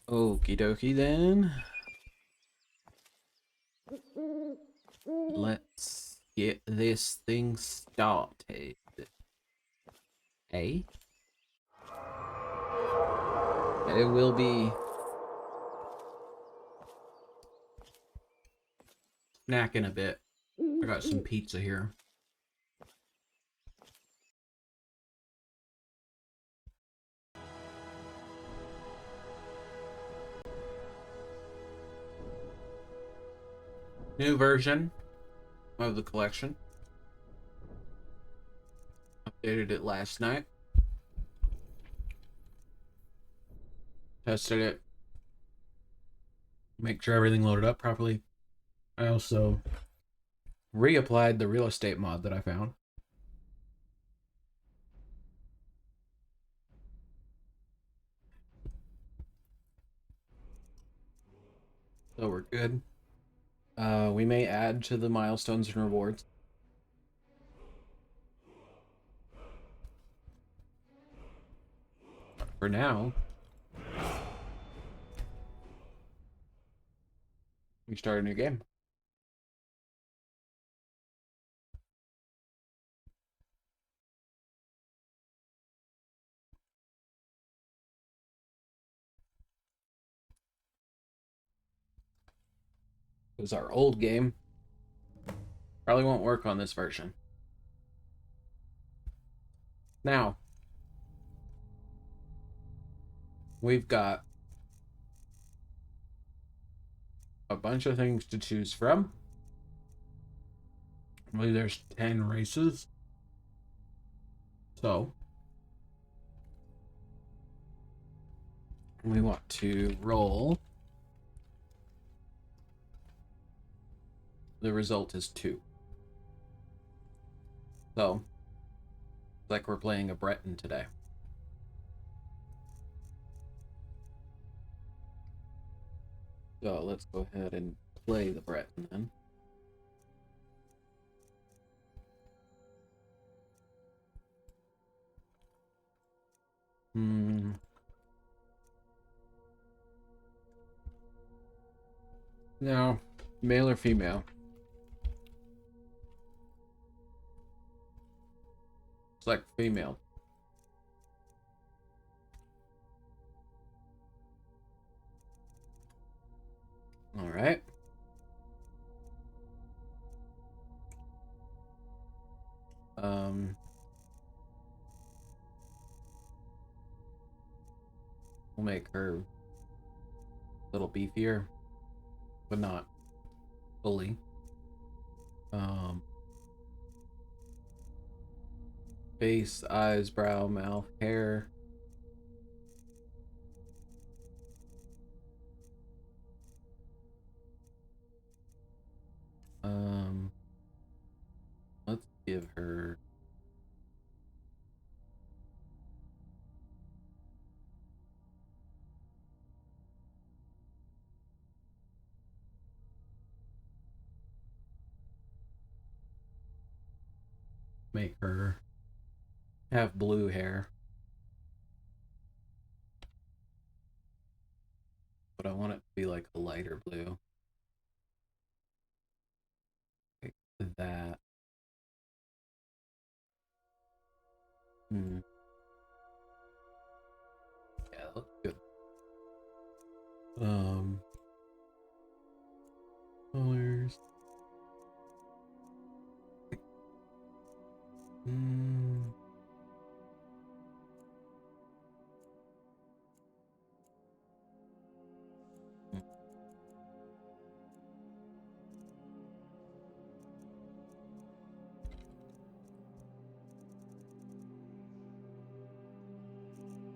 Okie dokie then. Let's get this thing started. Eh? It will be snacking a bit. I got some pizza here. New version of the collection. Updated it last night. Tested it. Make sure everything loaded up properly. I also reapplied the real estate mod that I found. So we're good. We may add to the milestones and rewards. For now, we start a new game. Because our old game probably won't work on this version. Now, we've got a bunch of things to choose from. I believe there's 10 races. So, we want to roll. The result is 2. So, it's like we're playing a Breton today. So let's go ahead and play the Breton then. Now, male or female? Select female. All right. We'll make her a little beefier, but not fully. Face, eyes, brow, mouth, hair. Let's give her make her have blue hair. but I want it to be like a lighter blue. Like that. Hmm. Yeah, that looks good. Colors. Hmm.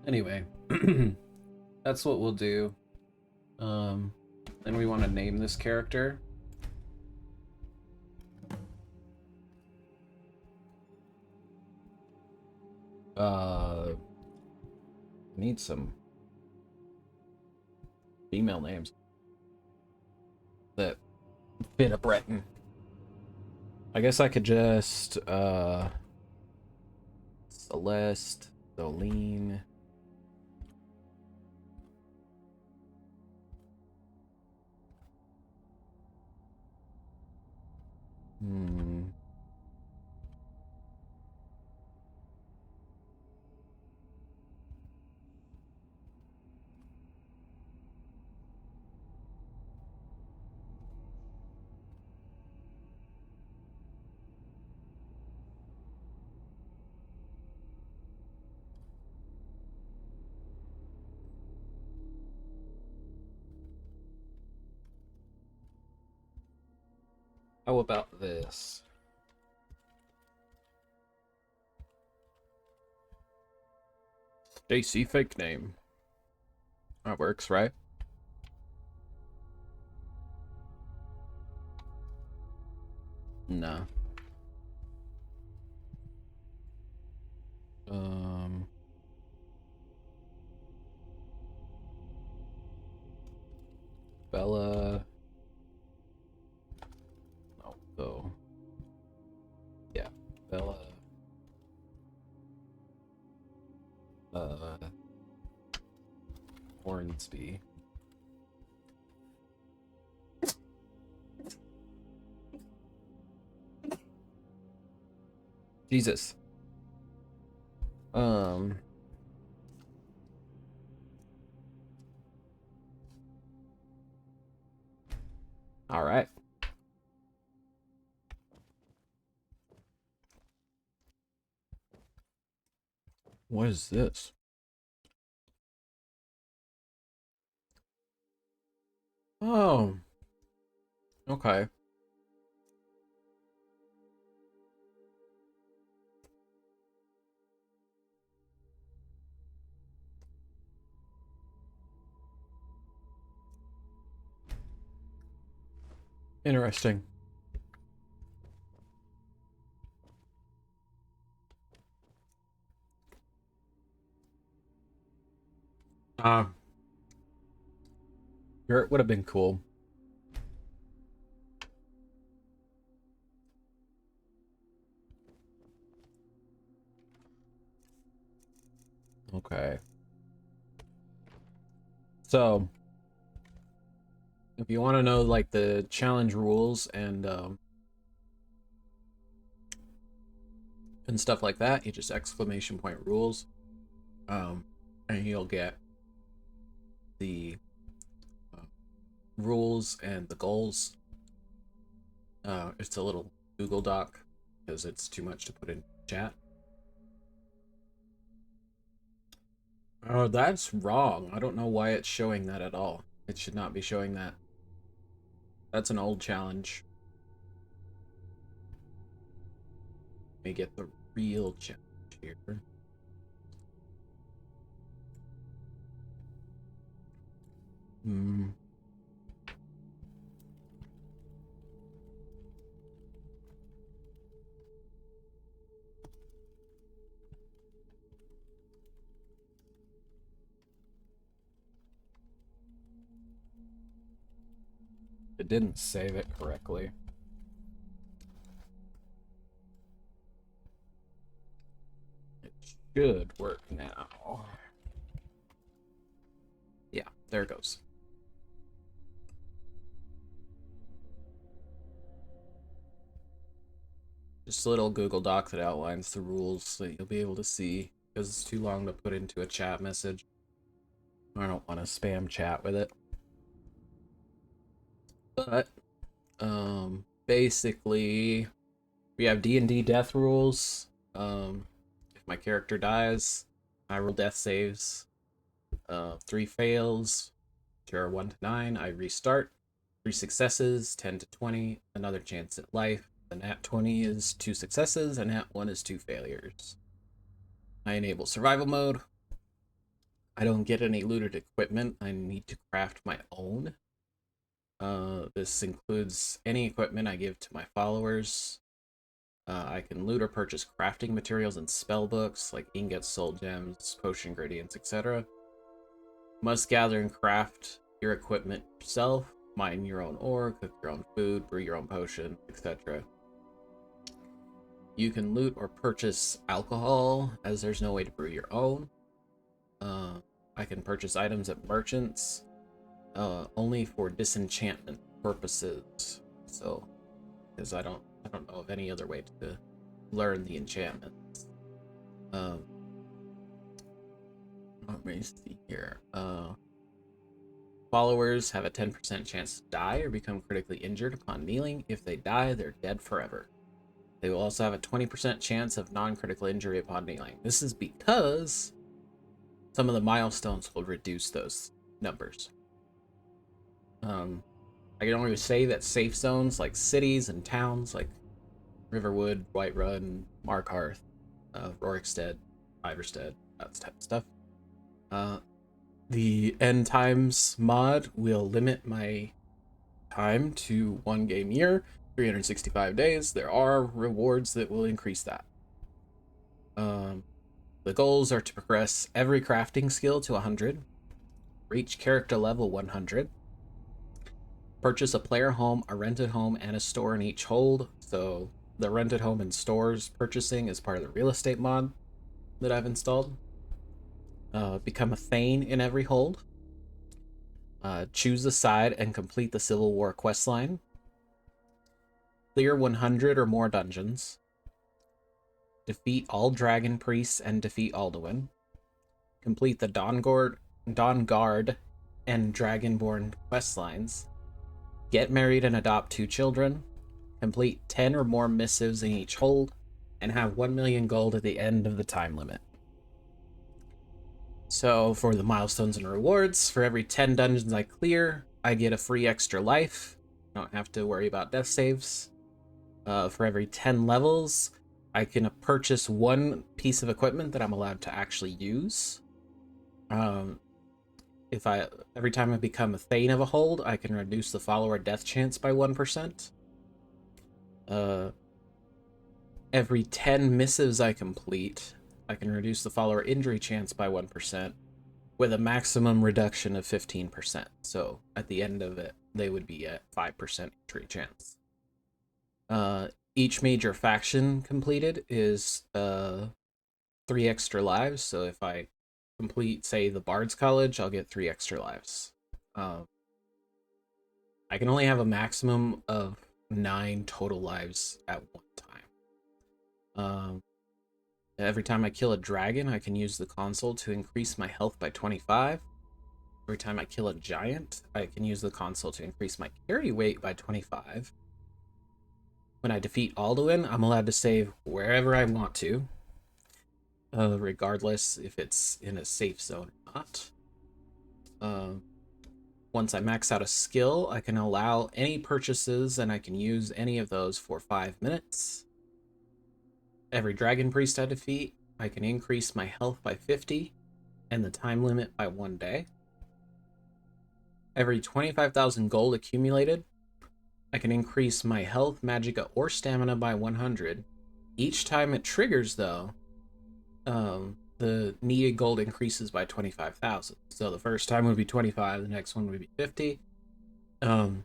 Anyway, that's what we'll do. Then we want to name this character. Need some female names that fit a Breton. I guess I could just Celeste, Dolene. Hmm. How about this? Stacy fake name. That works, right? No. Bella. No, so yeah, Bella. Hornsby. Jesus. All right. What is this? Oh. Okay. Interesting. It would have been cool. Okay. So, if you want to know like the challenge rules and stuff like that, you just exclamation point rules. And you'll get the rules and the goals. It's a little Google Doc because it's too much to put in chat. Oh, that's wrong. I don't know why it's showing that at all. It should not be showing that. That's an old challenge. Let me get the real challenge here. Hmm. It didn't save it correctly. It should work now. Yeah, there it goes. Just a little Google Doc that outlines the rules so that you'll be able to see, because it's too long to put into a chat message. I don't want to spam chat with it. But, basically, we have D&D death rules. If my character dies, I roll death saves. 3 fails, which are 1 to 9, I restart. 3 successes, 10 to 20, another chance at life. The nat 20 is 2 successes, and nat 1 is 2 failures. I enable survival mode. I don't get any looted equipment. I need to craft my own. This includes any equipment I give to my followers. I can loot or purchase crafting materials and spell books like ingots, soul gems, potion ingredients, etc. Must gather and craft your equipment yourself. Mine your own ore, cook your own food, brew your own potion, etc. You can loot or purchase alcohol, as there's no way to brew your own. I can purchase items at merchants, only for disenchantment purposes. So, because I don't know of any other way to learn the enchantments. Let me see here. Followers have a 10% chance to die or become critically injured upon kneeling. If they die, they're dead forever. They will also have a 20% chance of non-critical injury upon kneeling. This is because some of the milestones will reduce those numbers. I can only say that safe zones like cities and towns like Riverwood, Whiterun, Markarth, Rorikstead, Iverstead, that type of stuff. The end times mod will limit my time to 1 game year, 365 days. There are rewards that will increase that. The goals are to progress every crafting skill to 100, reach character level 100, purchase a player home, a rented home, and a store in each hold. So the rented home and stores purchasing is part of the real estate mod that I've installed. Become a Thane in every hold. Choose a side and complete the Civil War questline. Clear 100 or more dungeons. Defeat all dragon priests and defeat Alduin. Complete the Dawnguard and Dragonborn questlines. Get married and adopt 2 children. Complete 10 or more missives in each hold. And have 1 million gold at the end of the time limit. So for the milestones and rewards, for every 10 dungeons I clear, I get a free extra life. I don't have to worry about death saves. For every 10 levels, I can purchase 1 piece of equipment that I'm allowed to actually use. Every time I become a Thane of a hold, I can reduce the follower death chance by 1%. Every 10 missives I complete, I can reduce the follower injury chance by 1%, with a maximum reduction of 15%. So at the end of it, they would be at 5% injury chance. Each major faction completed is 3 extra lives. So if I complete, say, the Bard's College, I'll get 3 extra lives. I can only have a maximum of 9 total lives at one time. Every time I kill a dragon, I can use the console to increase my health by 25. Every time I kill a giant, I can use the console to increase my carry weight by 25. When I defeat Alduin, I'm allowed to save wherever I want to, regardless if it's in a safe zone or not. Once I max out a skill, I can allow any purchases, and I can use any of those for 5 minutes. Every dragon priest I defeat, I can increase my health by 50 and the time limit by 1 day. Every 25,000 gold accumulated, I can increase my health, magicka, or stamina by 100. Each time it triggers, though, the needed gold increases by 25,000. So the first time would be 25, the next one would be 50. And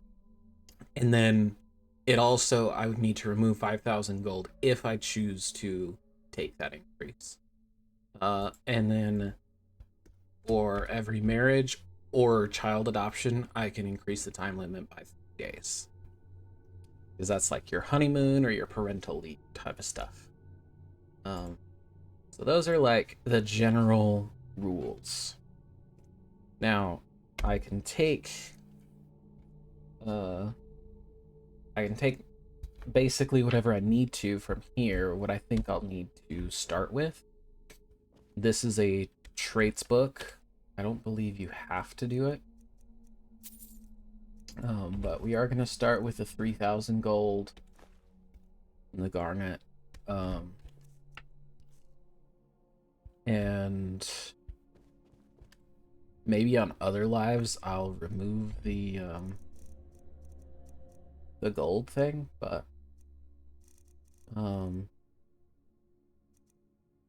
then it also, I would need to remove 5,000 gold if I choose to take that increase. And then for every marriage or child adoption, I can increase the time limit by 3 days. because that's like your honeymoon or your parental leave type of stuff. So those are like the general rules. Now, I can take basically whatever I need to from here. What I think I'll need to start with. This is a traits book. I don't believe you have to do it. But we are going to start with the 3,000 gold and the garnet. And maybe on other lives I'll remove the gold thing, but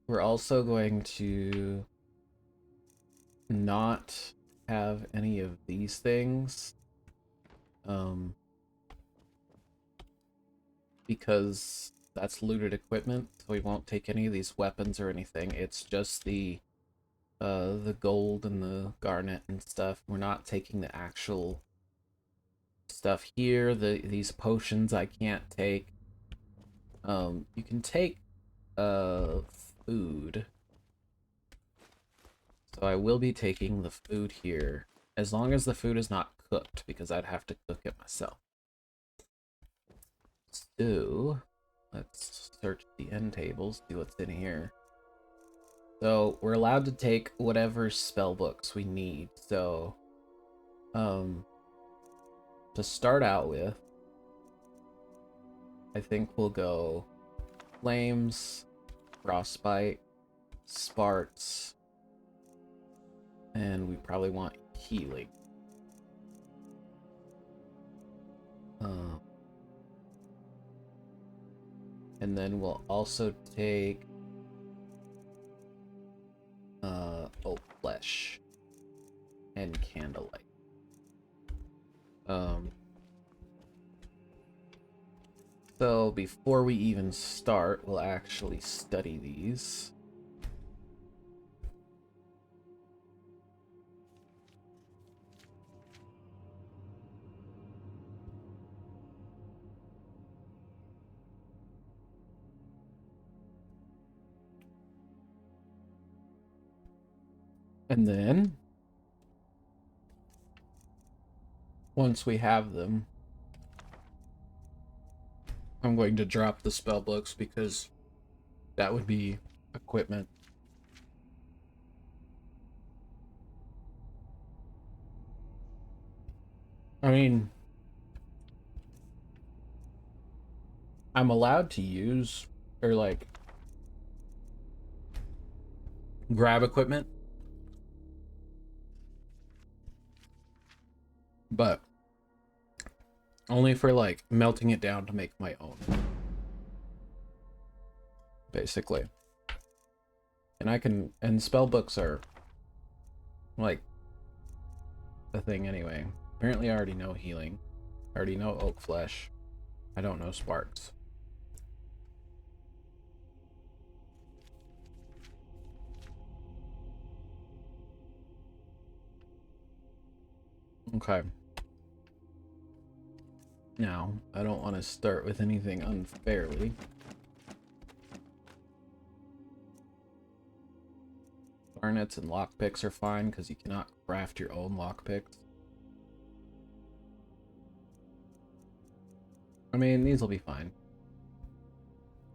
we're also going to not have any of these things because that's looted equipment, so we won't take any of these weapons or anything. It's just the gold and the garnet and stuff. We're not taking the actual stuff here. These potions I can't take. You can take food. So I will be taking the food here, as long as the food is not cooked, because I'd have to cook it myself. So let's search the end tables, see what's in here. So we're allowed to take whatever spell books we need. So to start out with, I think we'll go Flames, Frostbite, Sparks, and we probably want Healing. And then we'll also take Oak Flesh and Candlelight. So before we even start, we'll actually study these. And then once we have them, I'm going to drop the spell books because that would be equipment. I mean, I'm allowed to use or like grab equipment, but only for like melting it down to make my own, basically. And I can, and spell books are like the thing anyway. Apparently I already know Healing. I already know Oak Flesh. I don't know Sparks. Okay. Now, I don't want to start with anything unfairly. Garnets and lockpicks are fine because you cannot craft your own lockpicks. I mean, these will be fine.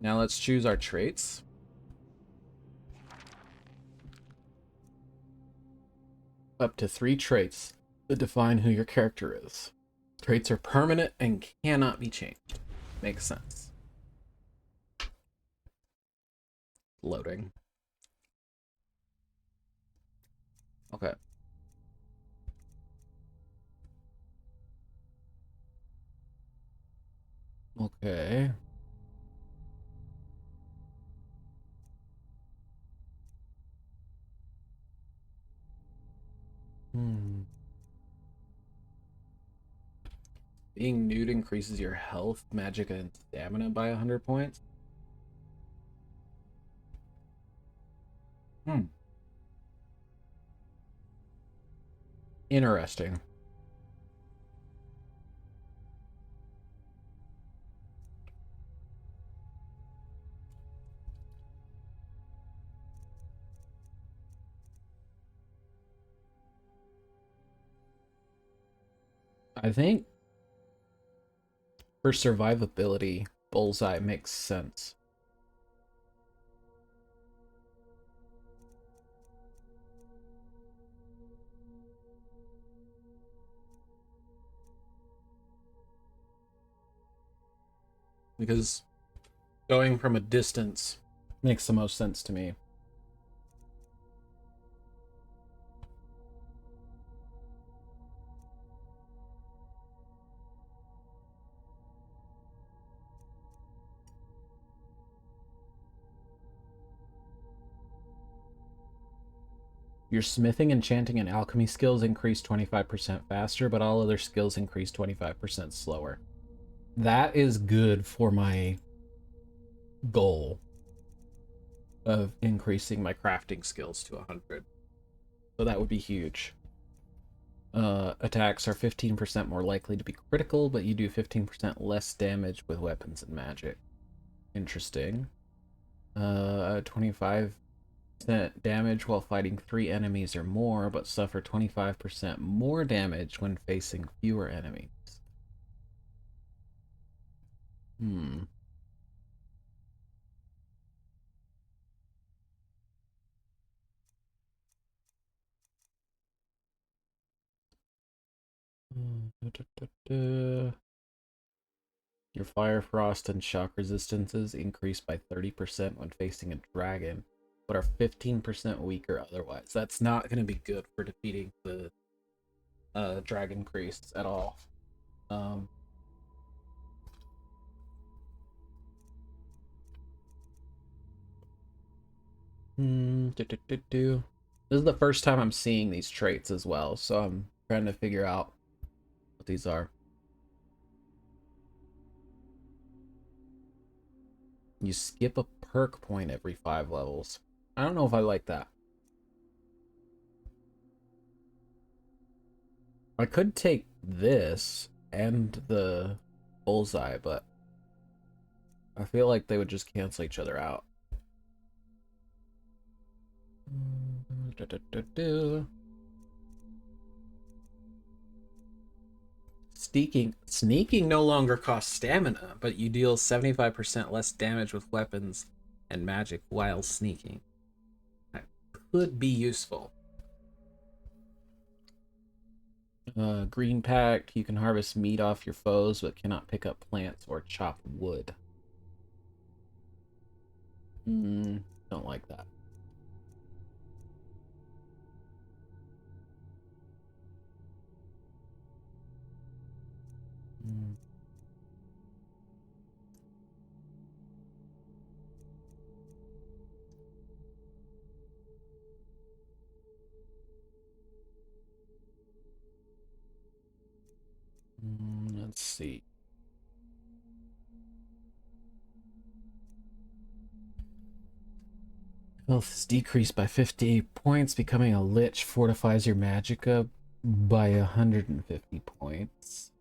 Now let's choose our traits. Up to 3 traits that define who your character is. Traits are permanent and cannot be changed. Makes sense. Loading. Okay. Okay. Being nude increases your health, magic, and stamina by 100 points. Interesting. I think for survivability, Bullseye makes sense. Because going from a distance makes the most sense to me. Your smithing, enchanting, and alchemy skills increase 25% faster, but all other skills increase 25% slower. That is good for my goal of increasing my crafting skills to 100. So that would be huge. Attacks are 15% more likely to be critical, but you do 15% less damage with weapons and magic. Interesting. 25% damage while fighting 3 enemies or more, but suffer 25% more damage when facing fewer enemies. Hmm. Your fire, frost, and shock resistances increase by 30% when facing a dragon, but are 15% weaker otherwise. That's not going to be good for defeating the dragon priests at all. Um, This is the first time I'm seeing these traits as well, so I'm trying to figure out what these are. You skip a perk point every 5 levels. I don't know if I like that. I could take this and the bullseye, but I feel like they would just cancel each other out. Sneaking no longer costs stamina, but you deal 75% less damage with weapons and magic while sneaking. That could be useful. Green Pact, you can harvest meat off your foes, but cannot pick up plants or chop wood. Don't like that. Let's see. Health is decreased by 50 points. Becoming a lich fortifies your magicka by 150 points.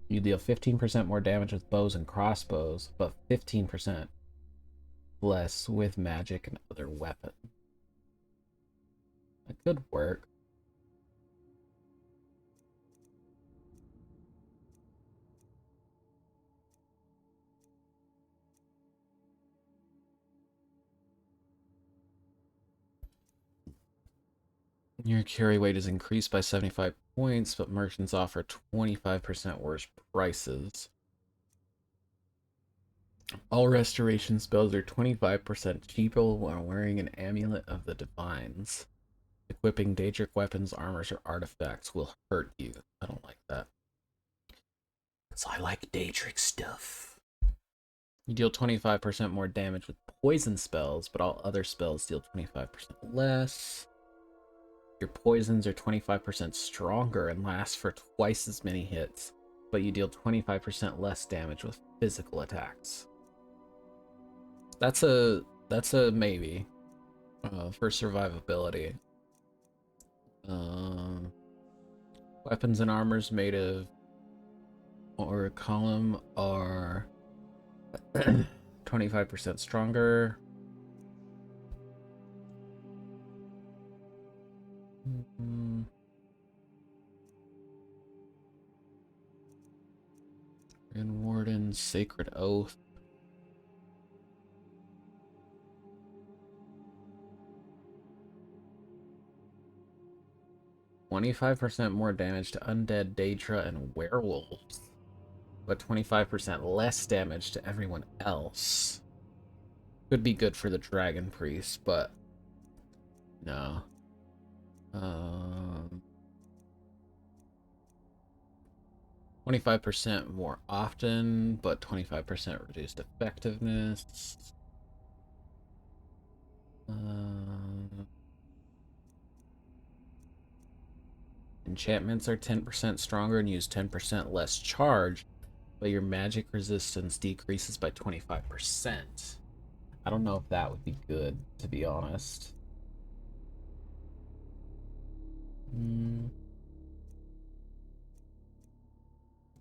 You deal 15% more damage with bows and crossbows, but 15% less with magic and other weapons. That could work. Your carry weight is increased by 75 points, but merchants offer 25% worse prices. All restoration spells are 25% cheaper while wearing an amulet of the divines. Equipping Daedric weapons, armors, or artifacts will hurt you. I don't like that. Because I like Daedric stuff. You deal 25% more damage with poison spells, but all other spells deal 25% less. Your poisons are 25% stronger and last for twice as many hits, but you deal 25% less damage with physical attacks. That's a maybe for survivability. Weapons and armors made of or column are 25% stronger. 25% Sacred Oath. "25% more damage to undead, Daedra, and werewolves, but 25% less damage to everyone else." Could be good for the Dragon Priest, but no. 25% more often, but 25% reduced effectiveness. Enchantments are 10% stronger and use 10% less charge, but your magic resistance decreases by 25%. I don't know if that would be good, to be honest.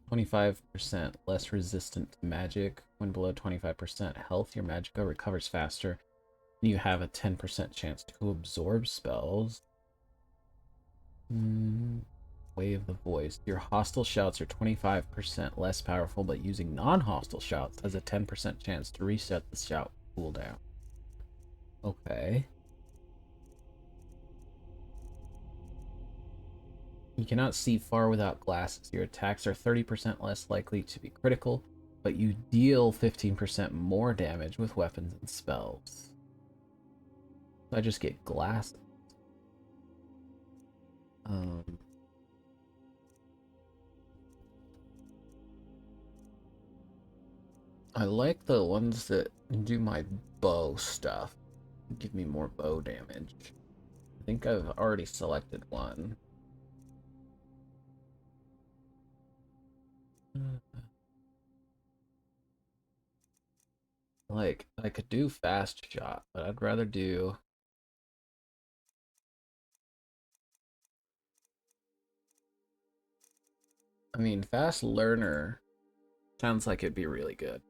25% less resistant to magic. When below 25% health, your magicka recovers faster. You have a 10% chance to absorb spells. Way of the Voice. Your hostile shouts are 25% less powerful, but using non-hostile shouts has a 10% chance to reset the shout cooldown. Okay. You cannot see far without glasses. Your attacks are 30% less likely to be critical, but you deal 15% more damage with weapons and spells. So I just get glasses. I like the ones that do my bow stuff. Give me more bow damage. I think I've already selected one. Like, I could do fast shot, but I'd rather do... I mean, fast learner sounds like it'd be really good.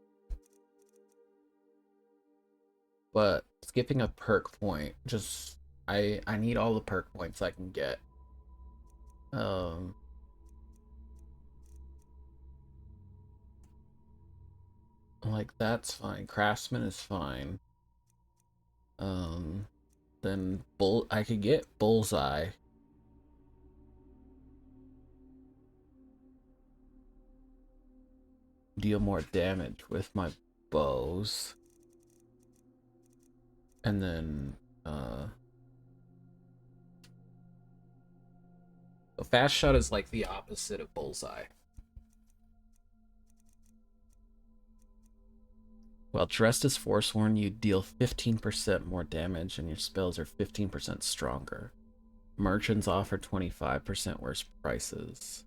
But skipping a perk point, just... I need all the perk points I can get. Like, that's fine. Craftsman is fine. Then I could get Bullseye. Deal more damage with my bows. And then, a fast shot is like the opposite of Bullseye. While dressed as Forsworn, you deal 15% more damage and your spells are 15% stronger. Merchants offer 25% worse prices.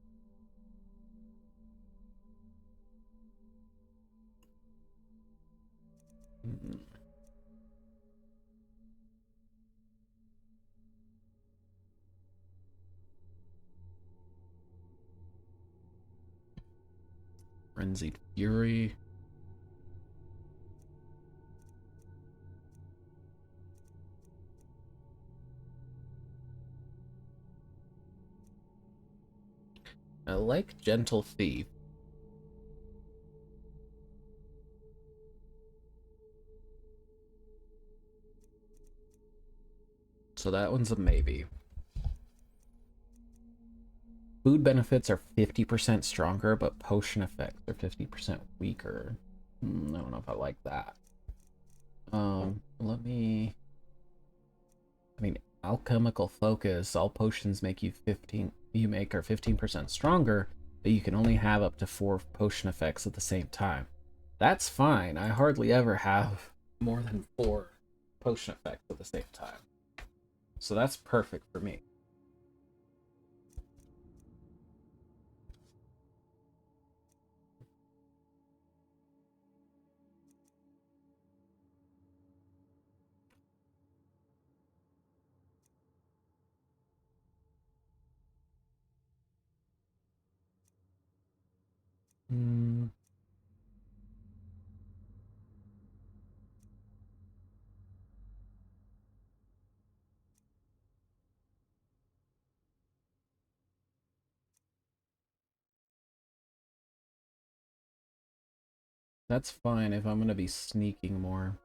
Frenzied Fury. I like Gentle Thief. So that one's a maybe. Food benefits are 50% stronger, but potion effects are 50% weaker. I don't know if I like that. Let me... I mean, alchemical focus. All potions make you 15... You make are 15% stronger, but you can only have up to 4 potion effects at the same time. That's fine. I hardly ever have more than 4 potion effects at the same time. So that's perfect for me. That's fine if I'm gonna be sneaking more.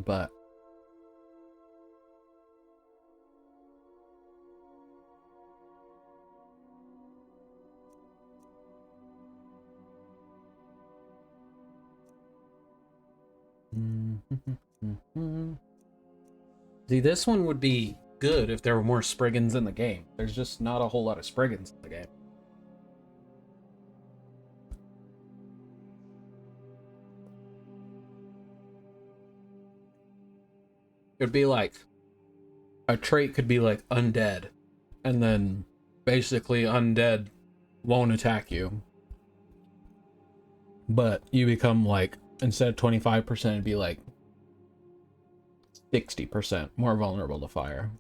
But see, this one would be good if there were more Spriggans in the game. There's just not a whole lot of Spriggans in the game. It'd be like a trait could be like undead, and then basically undead won't attack you, but you become like, instead of 25%, it'd be like 60% more vulnerable to fire.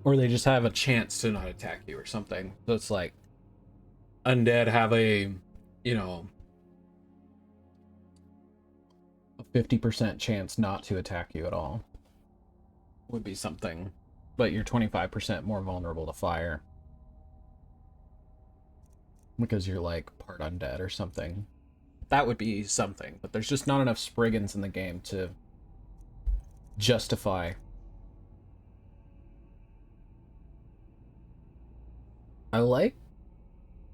Or they just have a chance to not attack you or something. So it's like undead have a, you know, a 50% chance not to attack you at all. Would be something. But you're 25% more vulnerable to fire. Because you're like part undead or something. That would be something. But there's just not enough Spriggans in the game to justify. I like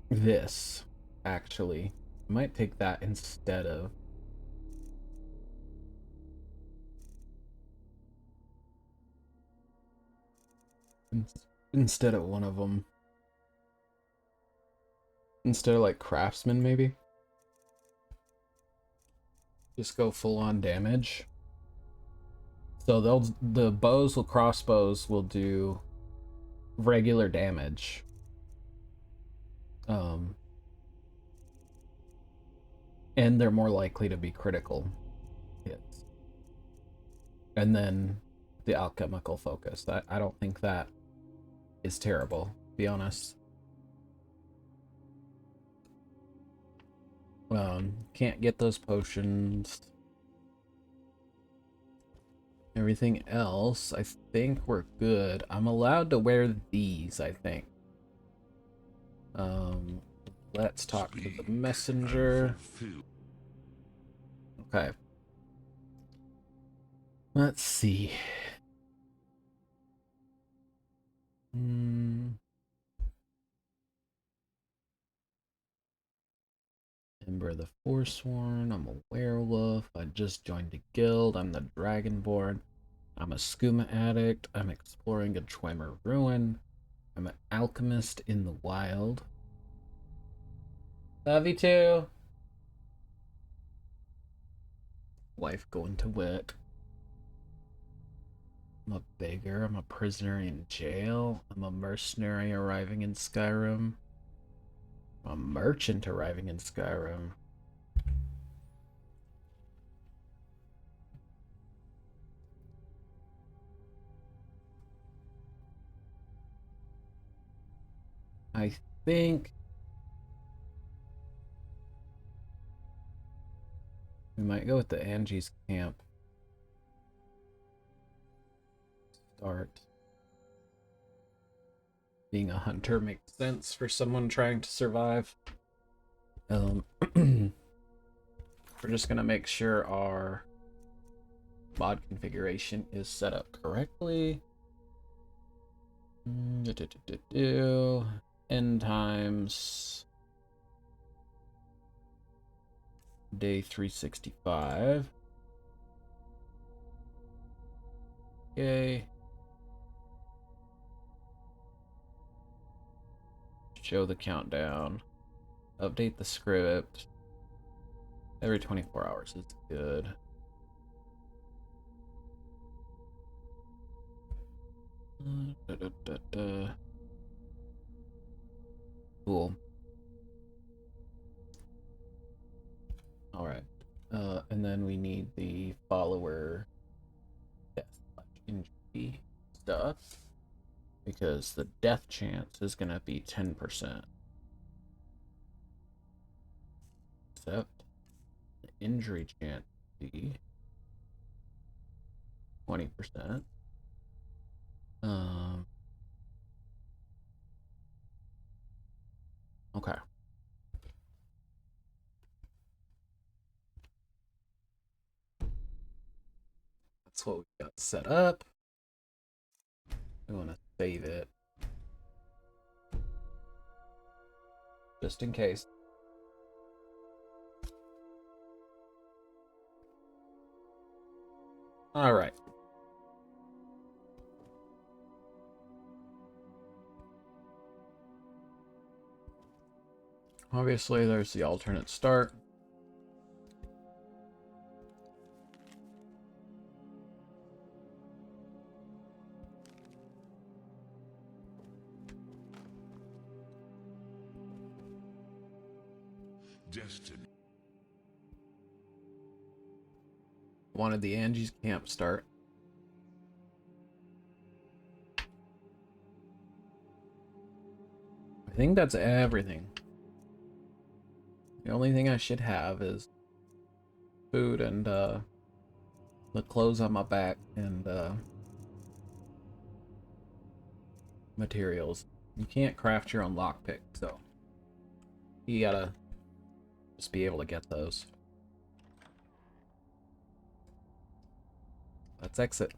this, actually. I might take that instead of... instead of one of them. Instead of like craftsman, maybe. Just go full on damage. So the crossbows will do regular damage. And they're more likely to be critical hits. And then the alchemical focus. I don't think that is terrible, to be honest. Can't get those potions. Everything else, I think we're good. I'm allowed to wear these, I think. Let's talk to the messenger. Okay. Let's see. Ember the Forsworn. I'm a werewolf. I just joined a guild. I'm the Dragonborn. I'm a skooma addict. I'm exploring a Dwemer ruin. I'm an alchemist in the wild. Love you too. Wife going to work. I'm a beggar. I'm a prisoner in jail. I'm a mercenary arriving in Skyrim. I'm a merchant arriving in Skyrim. I think we might go with the Angie's camp. Start. Being a hunter makes sense for someone trying to survive. We're just gonna make sure our mod configuration is set up correctly. End times. Day 365. Okay. Show the countdown. Update the script. Every 24 hours is good. Cool. Alright. And then we need the follower death injury stuff, because the death chance is gonna be 10%. Except the injury chance be 20%. Okay. That's what we got set up. We want to save it. Just in case. Alright. Obviously, there's the alternate start. Destiny. Wanted the Angie's camp start. I think that's everything. The only thing I should have is food and the clothes on my back and materials. You can't craft your own lockpick, so you gotta just be able to get those. Let's exit.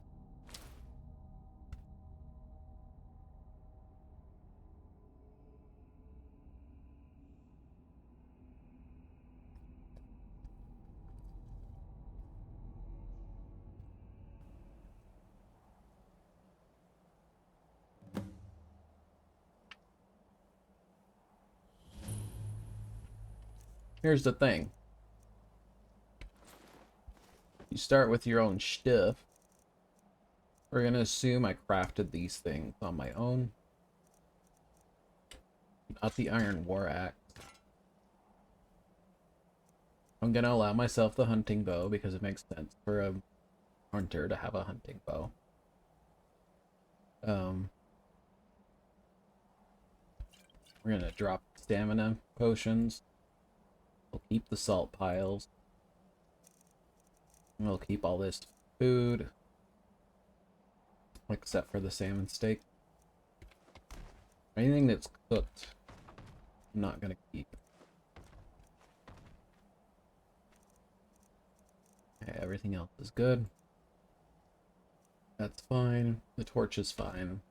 Here's the thing. You start with your own stuff. We're gonna assume I crafted these things on my own. Not the Iron War Axe. I'm gonna allow myself the hunting bow because it makes sense for a hunter to have a hunting bow. We're gonna drop stamina potions. We'll keep the salt piles. We'll keep all this food. Except for the salmon steak. Anything that's cooked, I'm not gonna keep. Okay, everything else is good. That's fine. The torch is fine.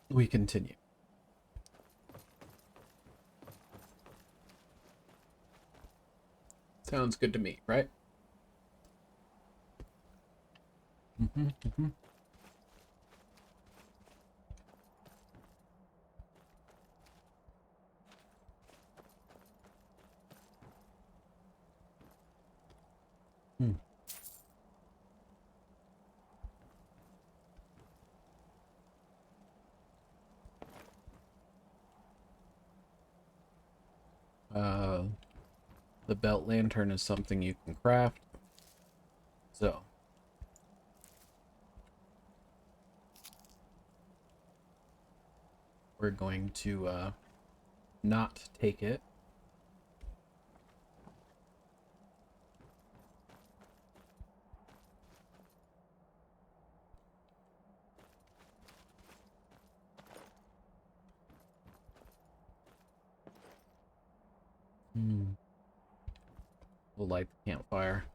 We continue. Sounds good to me, right? Mm-hmm, mm-hmm. Hmm. The belt lantern is something you can craft. So we're going to not take it. We'll light the campfire.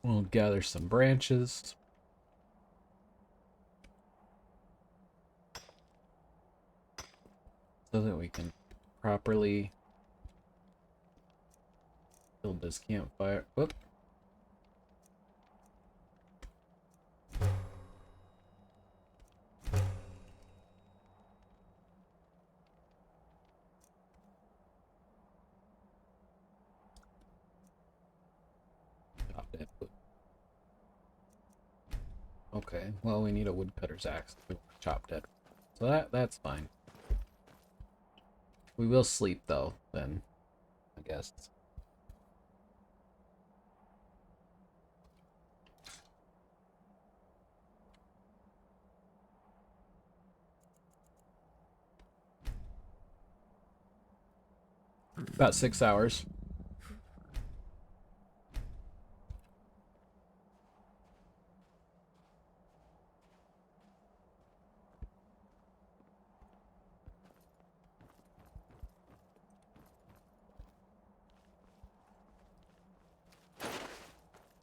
We'll gather some branches. So that we can properly build this campfire. Whoop. Stop that. Okay, well, we need a woodcutter's axe to chop dead. So that's fine. We will sleep, though, then, I guess. About 6 hours.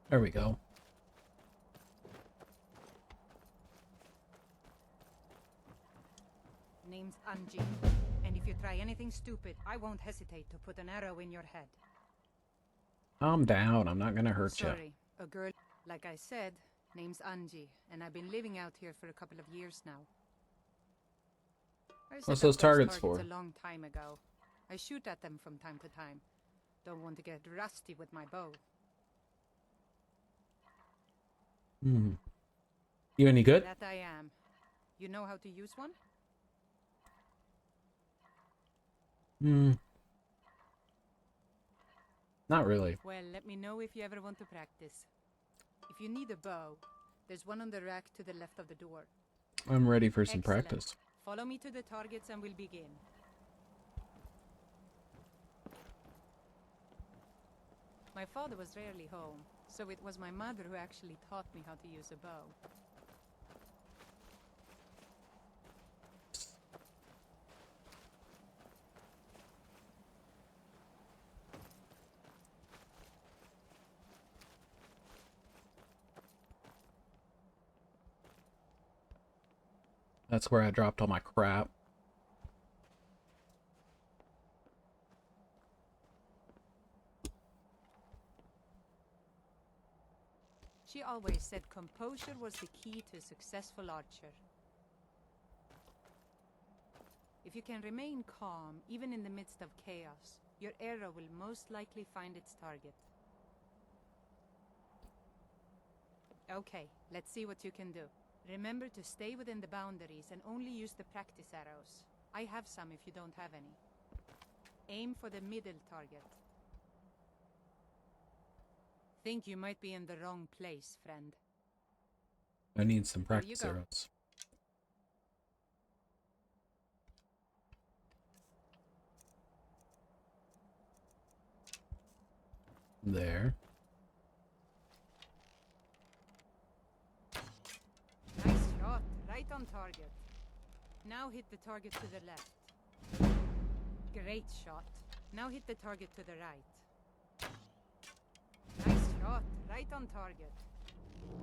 There we go. Name's Anji, and if you try anything stupid, I won't hesitate to put an arrow in your head. Calm down, I'm not gonna hurt you. Sorry, a girl. Like I said, name's Anji, and I've been living out here for a couple of years now. I set What's up those targets for? a long time ago. I shoot at them from time to time. Don't want to get rusty with my bow. Hmm. You any good? That I am. You know how to use one? Hmm. Not really. Well, let me know if you ever want to practice. If you need a bow, there's one on the rack to the left of the door. I'm ready for some Excellent. practice. Follow me to the targets and we'll begin. My father was rarely home, so it was my mother who actually taught me how to use a bow. That's where I dropped all my crap. She always said composure was the key to a successful archer. If you can remain calm, even in the midst of chaos, your arrow will most likely find its target. Okay, let's see what you can do. Remember to stay within the boundaries and only use the practice arrows. I have some if you don't have any. Aim for the middle target. Think you might be in the wrong place, friend. I need some Here you practice go. arrows. There. Nice shot, right on target. Now hit the target to the left. Great shot. Now hit the target to the right. Nice shot, right on target.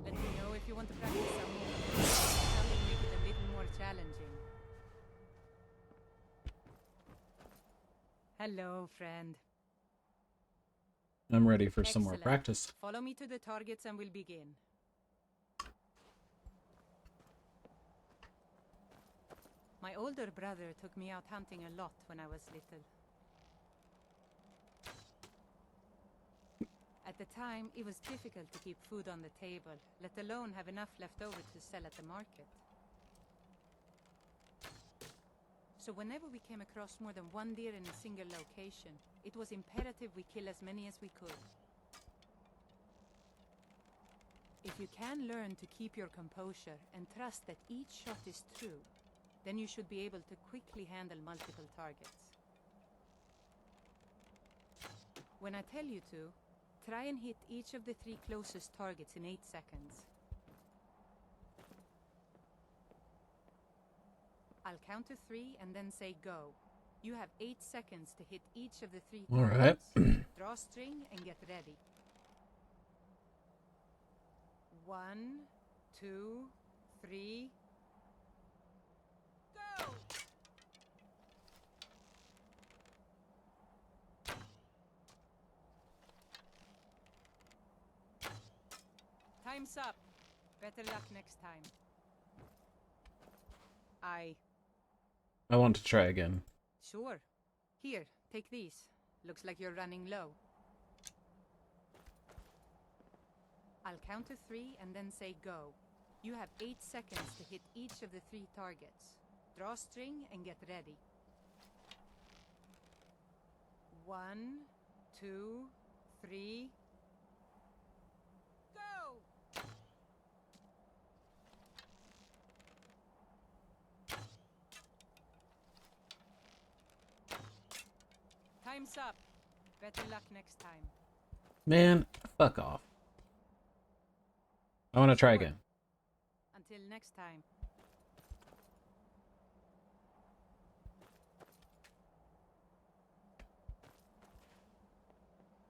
Let me know if you want to practice some more. Something make it a little more challenging. Hello, friend. I'm ready for some Excellent. more practice. Follow me to the targets and we'll begin. My older brother took me out hunting a lot when I was little. At the time, it was difficult to keep food on the table, let alone have enough left over to sell at the market. So whenever we came across more than one deer in a single location, it was imperative we kill as many as we could. If you can learn to keep your composure and trust that each shot is true, then you should be able to quickly handle multiple targets. When I tell you to, try and hit each of the 3 closest targets in 8 seconds. I'll count to 3 and then say go. You have 8 seconds to hit each of the 3 targets. All right. Draw string and get ready. 1, 2, 3, go! Time's up. Better luck next time. I want to try again. Sure. Here, take these. Looks like you're running low. I'll count to 3 and then say go. You have 8 seconds to hit each of the 3 targets. Draw string and get ready. 1, 2, 3. Go! Time's up. Better luck next time. Man, fuck off. I want to try again. Until next time.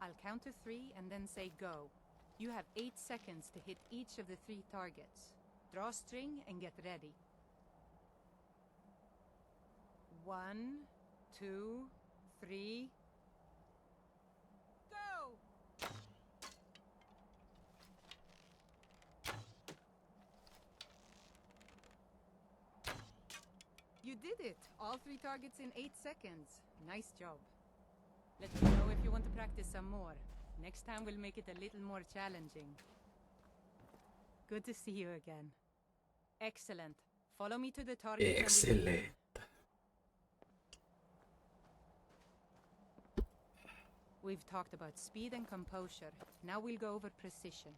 I'll count to 3 and then say go. You have 8 seconds to hit each of the 3 targets. Draw string and get ready. 1, 2, 3. Go! You did it! All 3 targets in 8 seconds. Nice job. Let me know if you want to practice some more. Next time we'll make it a little more challenging. Good to see you again. Excellent. Follow me to the target. Excellent. We've talked about speed and composure. Now we'll go over precision.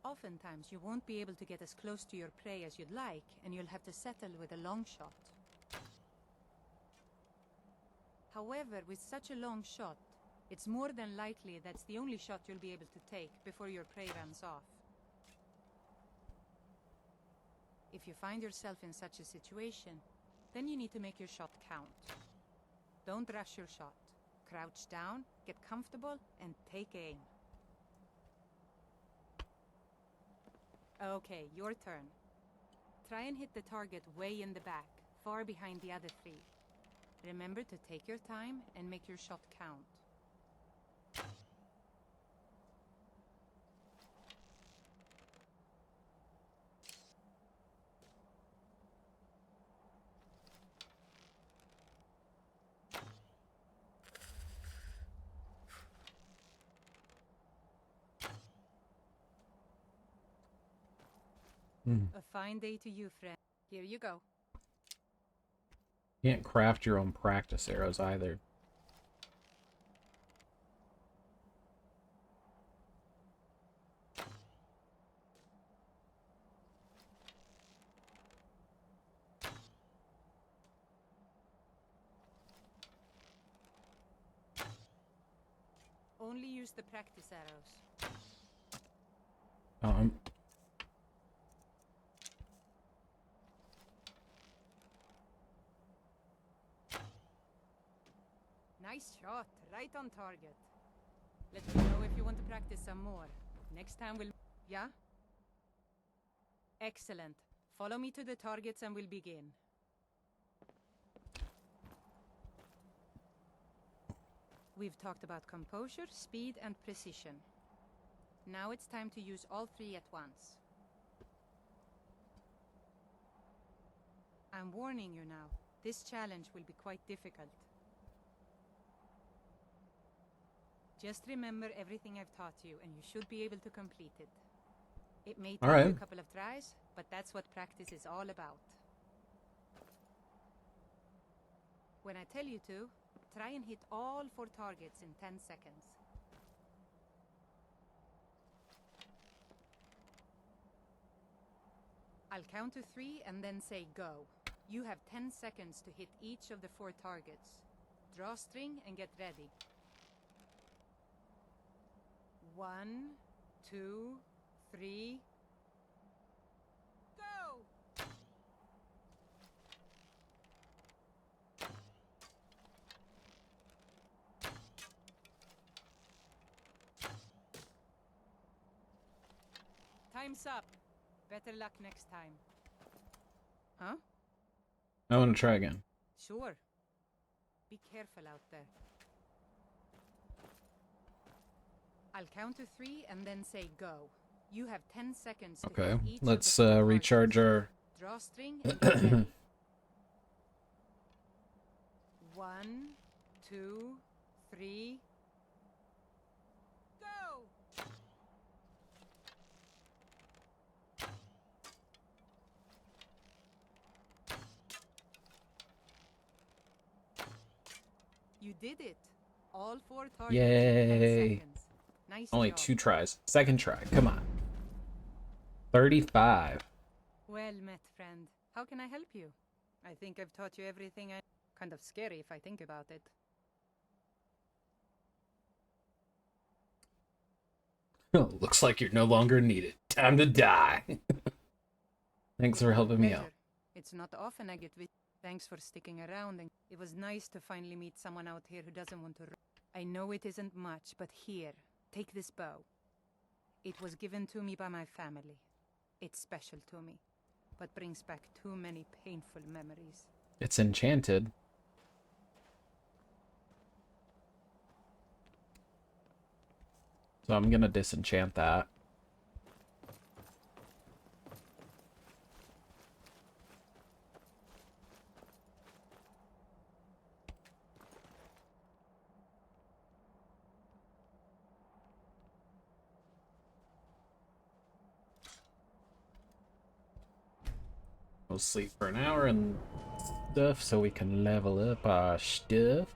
Oftentimes you won't be able to get as close to your prey as you'd like, and you'll have to settle with a long shot. However, with such a long shot, it's more than likely that's the only shot you'll be able to take before your prey runs off. If you find yourself in such a situation, then you need to make your shot count. Don't rush your shot. Crouch down, get comfortable, and take aim. Okay, your turn. Try and hit the target way in the back, far behind the other 3. Remember to take your time and make your shot count. A fine day to you, friend. Here you go. You can't craft your own practice arrows either. Only use the practice arrows. Nice shot, right on target. Let me know if you want to practice some more. Next time we'll... Yeah? Excellent. Follow me to the targets and we'll begin. We've talked about composure, speed, and precision. Now it's time to use all 3 at once. I'm warning you now. This challenge will be quite difficult. Just remember everything I've taught you, and you should be able to complete it. It may take you a couple of tries, but that's what practice is all about. When I tell you to, try and hit all 4 targets in 10 seconds. I'll count to 3 and then say go. You have 10 seconds to hit each of the 4 targets. Draw string and get ready. 1, 2, 3. Go! Time's up. Better luck next time. Huh? I want to try again. Sure. Be careful out there. I'll count to 3 and then say go. You have 10 seconds to hit each let's of the 4 recharge targets. our... Draw string and get ready. 1, 2, 3. Go! You did it. All 4 targets in 10 Yay. seconds. Nice Only job. 2 tries. Second try. Come on. 35. Well met, friend. How can I help you? I think I've taught you everything I... Kind of scary if I think about it. Looks like you're no longer needed. Time to die. Thanks for helping me out. Pleasure. It's not often I get Thanks for sticking around, and it was nice to finally meet someone out here who doesn't want to... I know it isn't much, but here, take this bow. It was given to me by my family. It's special to me, but brings back too many painful memories. It's enchanted. So I'm gonna disenchant that. We'll sleep for an hour and stuff so we can level up our stuff.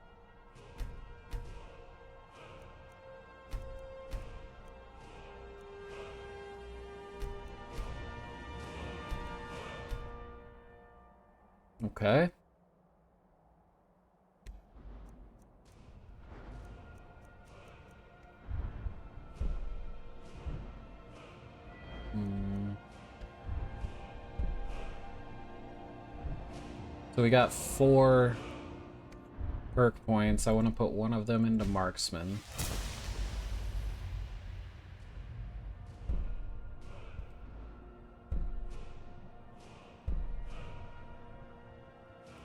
Okay. So we got 4 perk points. I want to put one of them into marksman.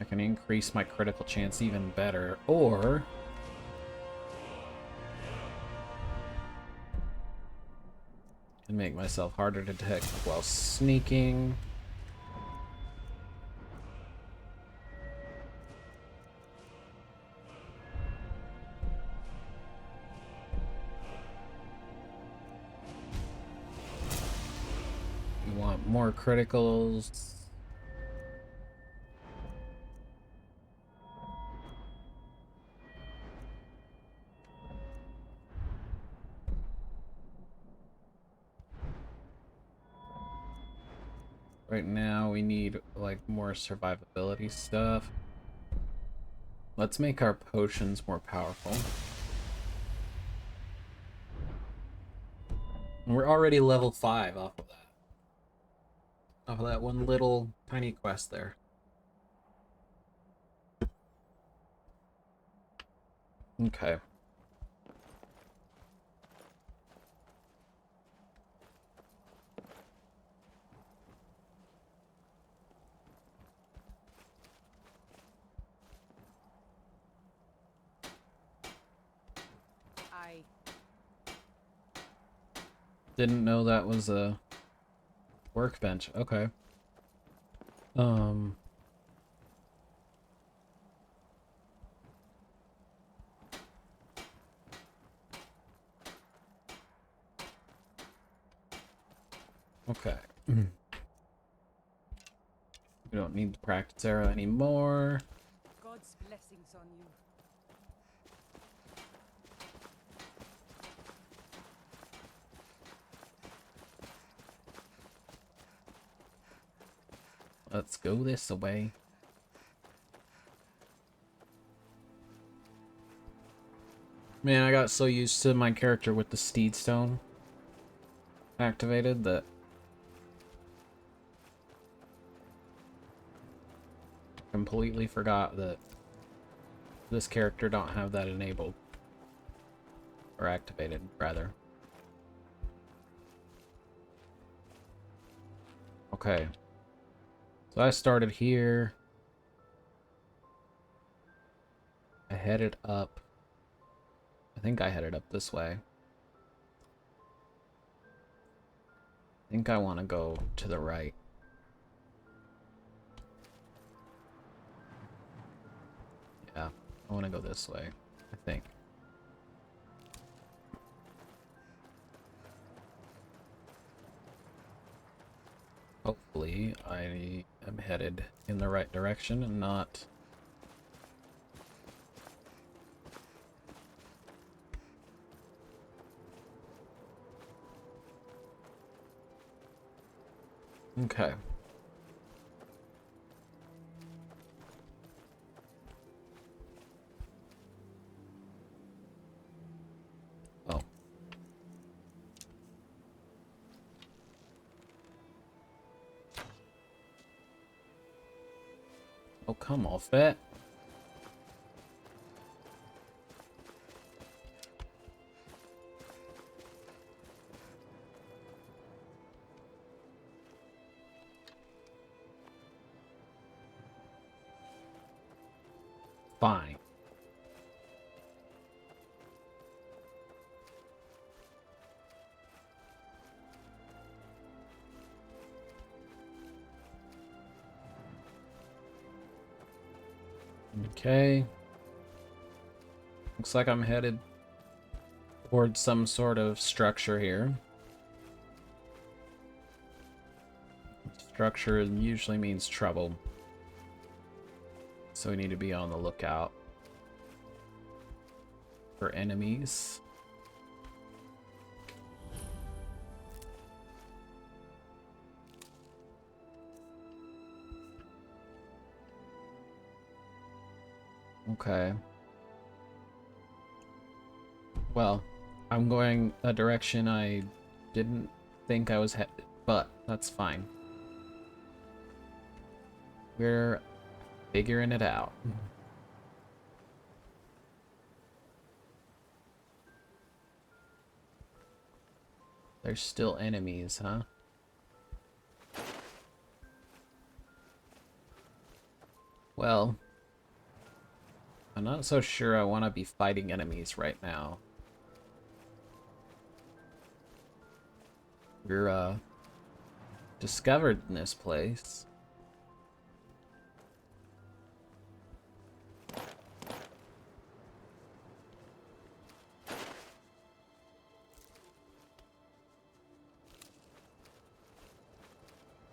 I can increase my critical chance even better, or can make myself harder to detect while sneaking. You want more criticals. Right now we need like more survivability stuff. Let's make our potions more powerful. And we're already level 5 off of that. Off of that one little tiny quest there. Okay. Didn't know that was a workbench. Okay. Okay. We don't need the practice arrow anymore. God's blessings on you. Let's go this way. Man, I got so used to my character with the Steed Stone activated that completely forgot that this character don't have that enabled. Or activated, rather. Okay. So I started here. I headed up. I think I headed up this way. I think I want to go to the right. Yeah, I want to go this way, I think. Hopefully, I am headed in the right direction and not Okay. Oh. Oh, come off it. Fine. Okay. Looks like I'm headed towards some sort of structure here. Structure usually means trouble. So we need to be on the lookout for enemies. Okay. Well, I'm going a direction I didn't think I was headed, but that's fine. We're figuring it out. There's still enemies, huh? Well, I'm not so sure I want to be fighting enemies right now. We're, discovered in this place.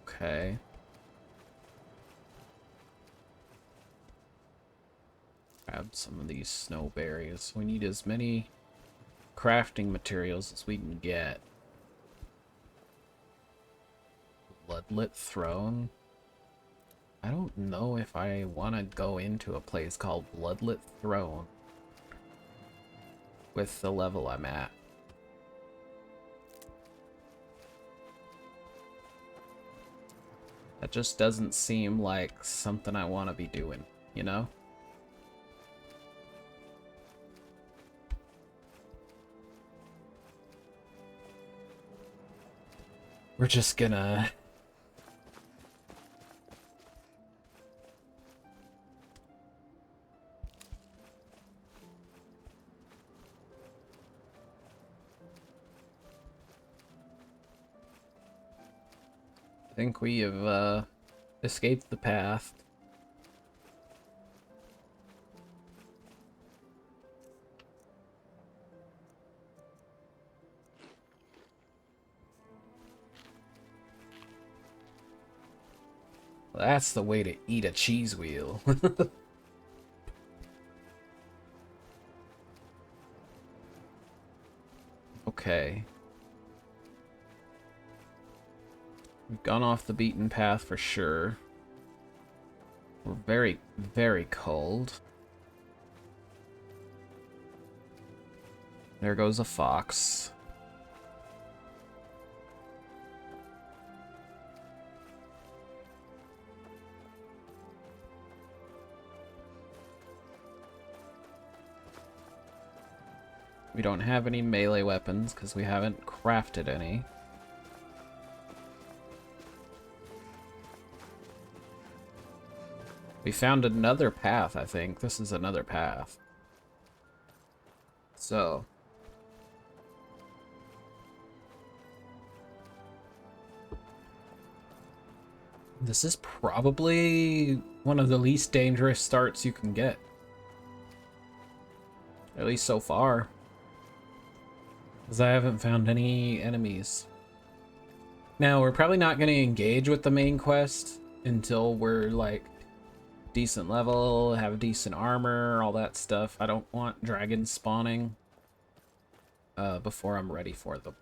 Okay. Grab some of these snow berries. We need as many crafting materials as we can get. Bloodlit throne. I don't know if I want to go into a place called Bloodlit Throne with the level I'm at. That just doesn't seem like something I want to be doing, you know? We're just gonna... I think we have, escaped the path. That's the way to eat a cheese wheel. Okay. We've gone off the beaten path for sure. We're very, very cold. There goes a fox. We don't have any melee weapons because we haven't crafted any. We found another path, I think. This is another path. So. This is probably one of the least dangerous starts you can get. At least so far. Because I haven't found any enemies. Now, we're probably not going to engage with the main quest until we're, like, decent level, have decent armor, all that stuff. I don't want dragons spawning before I'm ready for them.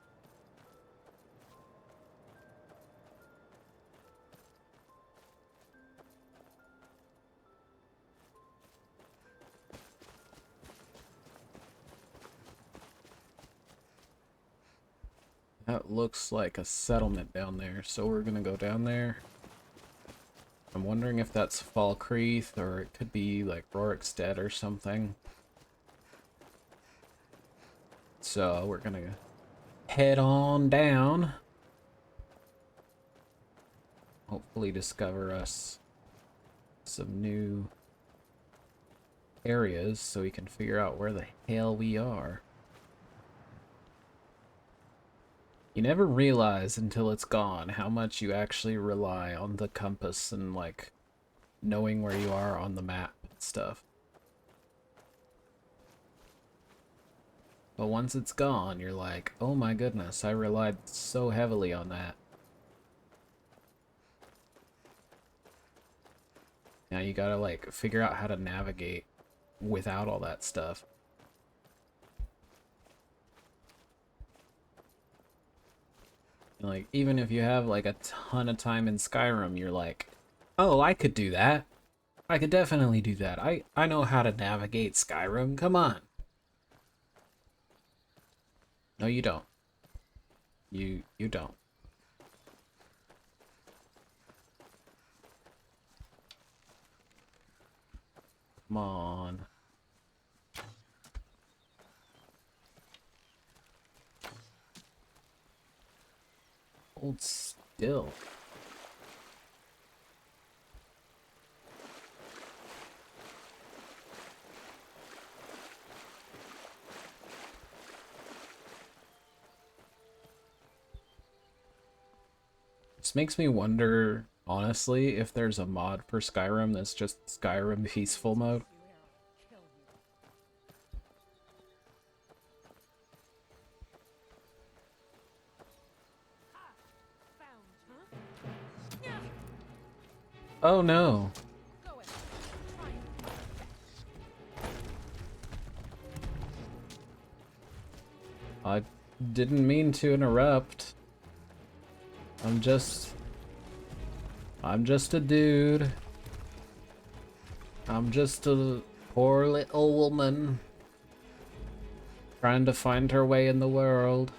That looks like a settlement down there, so we're gonna go down there. I'm wondering if that's Falkreath, or it could be like Rorikstead or something. So we're gonna head on down. Hopefully discover us some new areas so we can figure out where the hell we are. You never realize until it's gone how much you actually rely on the compass and like knowing where you are on the map and stuff. But once it's gone, you're like, oh my goodness, I relied so heavily on that. Now you gotta like figure out how to navigate without all that stuff. And, like, even if you have like a ton of time in Skyrim, you're like, oh, I could do that. I could definitely do that. I know how to navigate Skyrim. Come on. No, you don't. You don't. Come on. Hold still. This makes me wonder, honestly, if there's a mod for Skyrim that's just Skyrim peaceful mode. Oh no. I didn't mean to interrupt. I'm just a dude. I'm just a poor little woman trying to find her way in the world.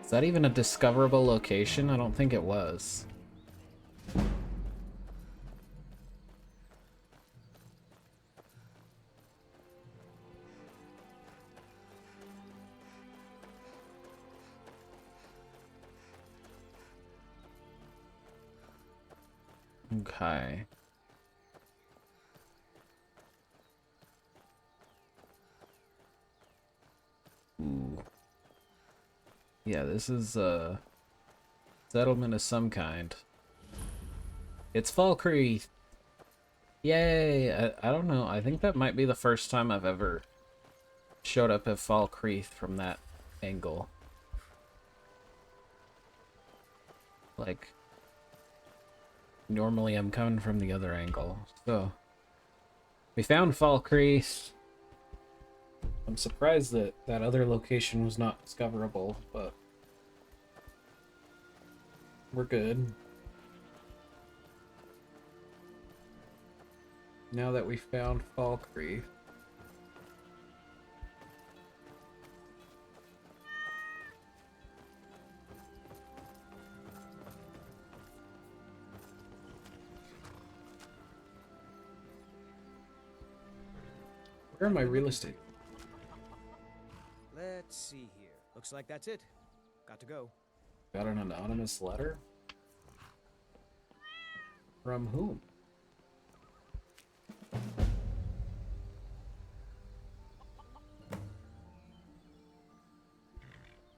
Is that even a discoverable location? I don't think it was. Okay. Ooh. Yeah, this is a settlement of some kind. It's Falkreath! Yay! I don't know. I think that might be the first time I've ever showed up at Falkreath from that angle. Like, normally I'm coming from the other angle. So, we found Falkreath. I'm surprised that that other location was not discoverable, but we're good. Now that we found Falkreath. Where are my real estate? Let's see here. Looks like that's it. Got to go. Got an anonymous letter? From whom?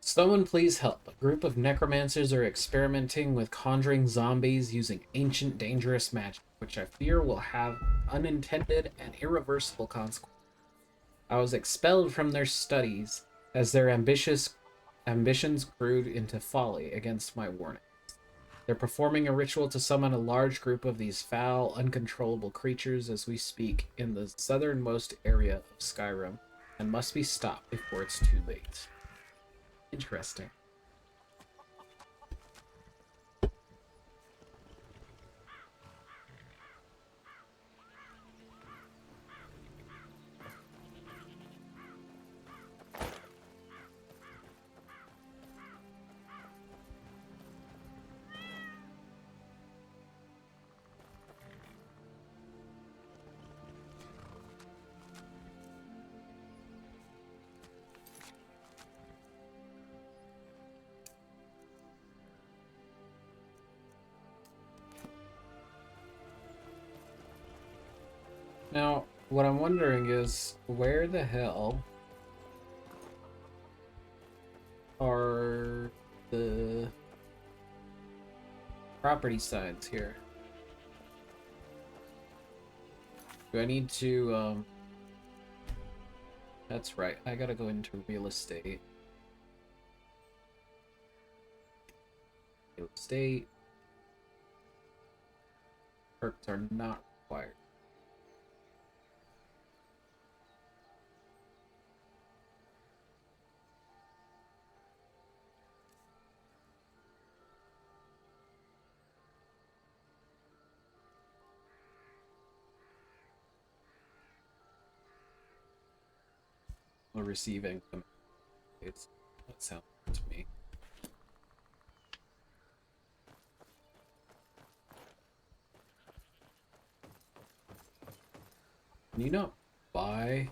Someone please help. A group of necromancers are experimenting with conjuring zombies using ancient dangerous magic, which I fear will have unintended and irreversible consequences. I was expelled from their studies as their ambitions grew into folly against my warning. They're performing a ritual to summon a large group of these foul, uncontrollable creatures as we speak in the southernmost area of Skyrim, and must be stopped before it's too late. Interesting. Now, what I'm wondering is, where the hell are the property signs here? Do I need to, That's right, I gotta go into real estate. Real estate. Perks are not required. Will receive income. That sounds good to me. Can you not buy?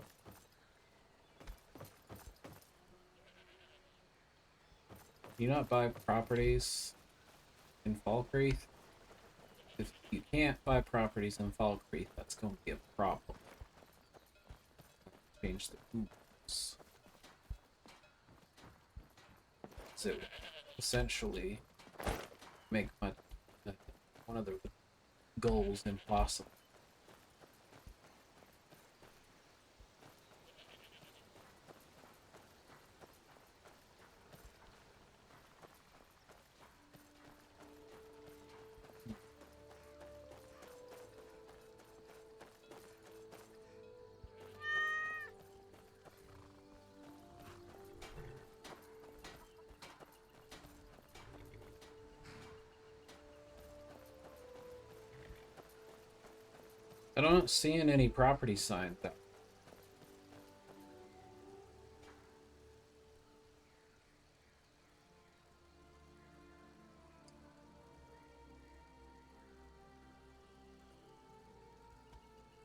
Can you not buy properties in Falkreath? If you can't buy properties in Falkreath, that's going to be a problem. Change the rules. So essentially make one of the goals impossible. I don't see any property signs though.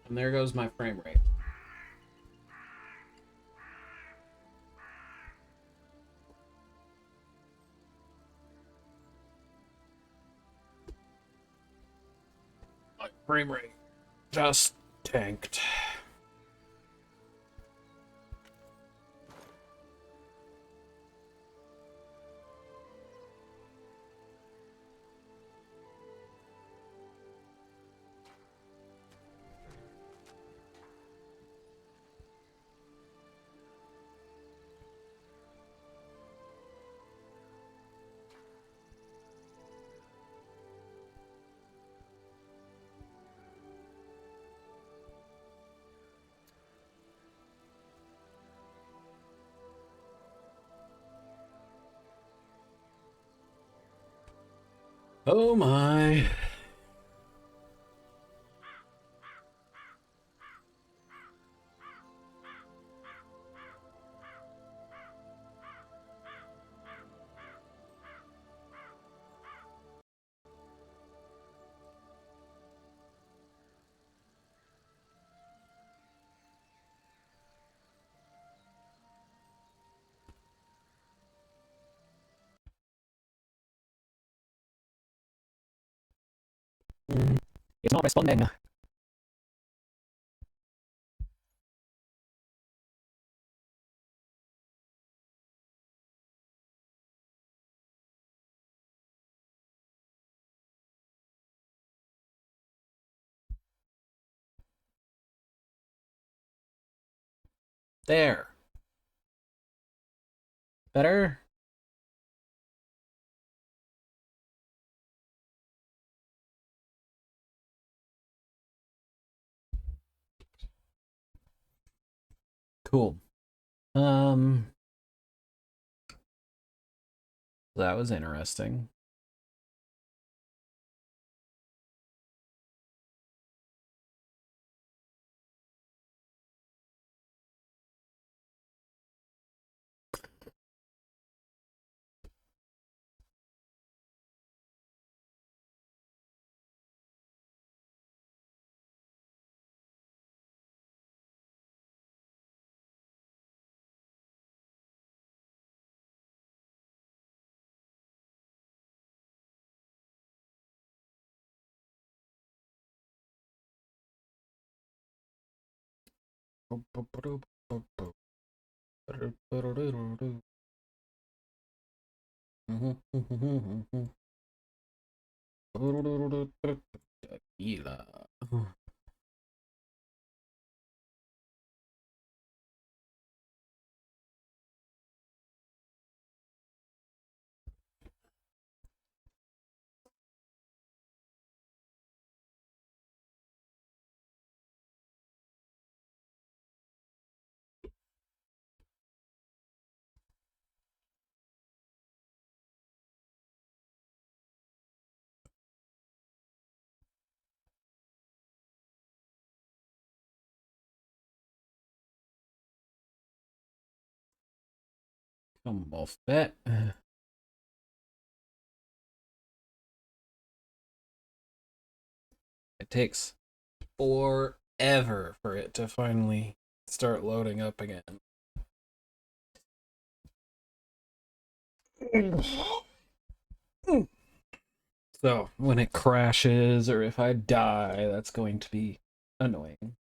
And there goes my frame rate. My frame rate just tanked. Oh my. It's not responding. There. Better? Cool. That was interesting. Tequila. Come off that. It takes forever for it to finally start loading up again. So when it crashes or if I die, that's going to be annoying.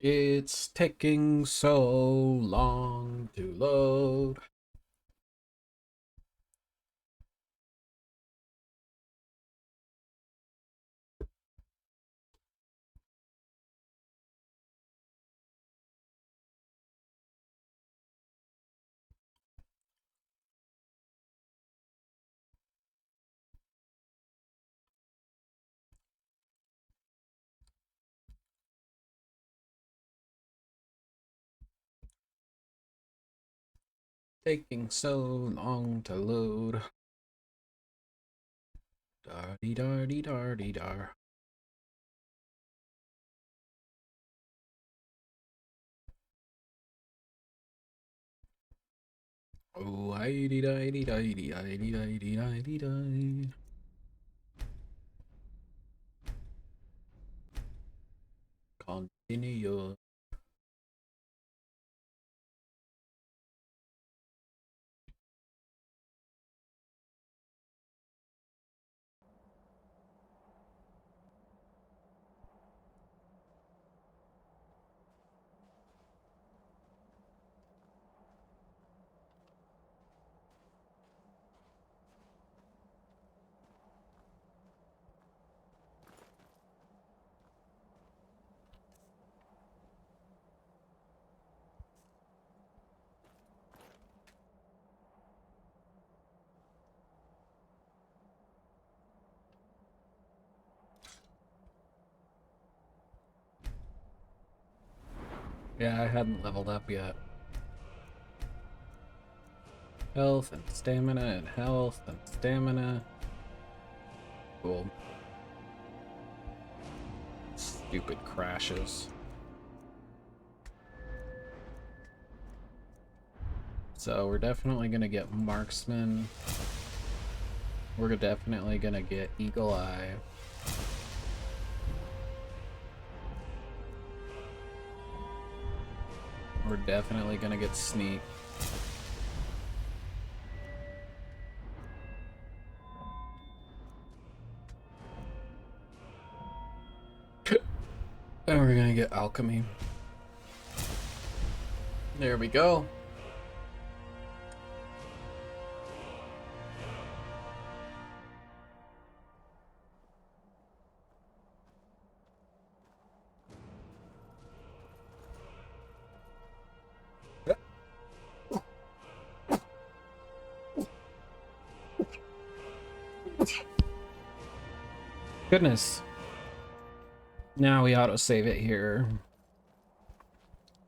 It's taking so long to load. Taking so long to load. Dardy dardy dardy dar. Oh, I dee die dee die dee die dee die dee die dee die. Continue. Yeah, I hadn't leveled up yet. Health and stamina and health and stamina. Cool. Stupid crashes. So we're definitely gonna get marksman. We're definitely gonna get eagle eye. We're definitely gonna get sneak. And we're gonna get alchemy. There we go. Goodness. Now we auto-save it here.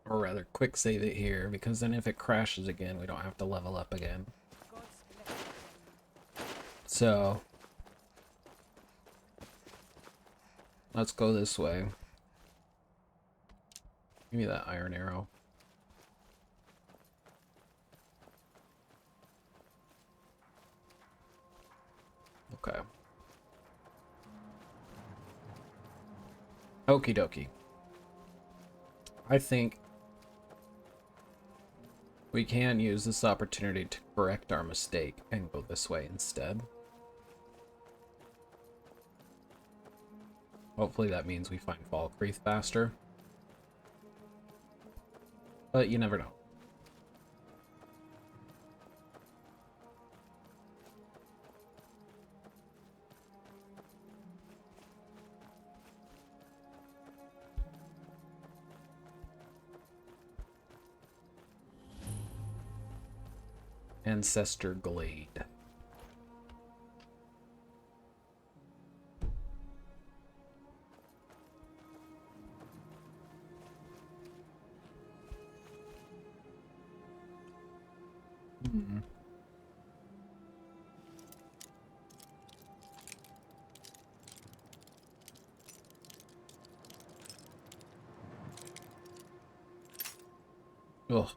Or rather, quick save it here, because then if it crashes again, we don't have to level up again. So, let's go this way. Give me that iron arrow. Okay. Okie dokie. I think we can use this opportunity to correct our mistake and go this way instead. Hopefully that means we find Falkreath faster. But you never know. Ancestor Glade. Hmm. Ugh.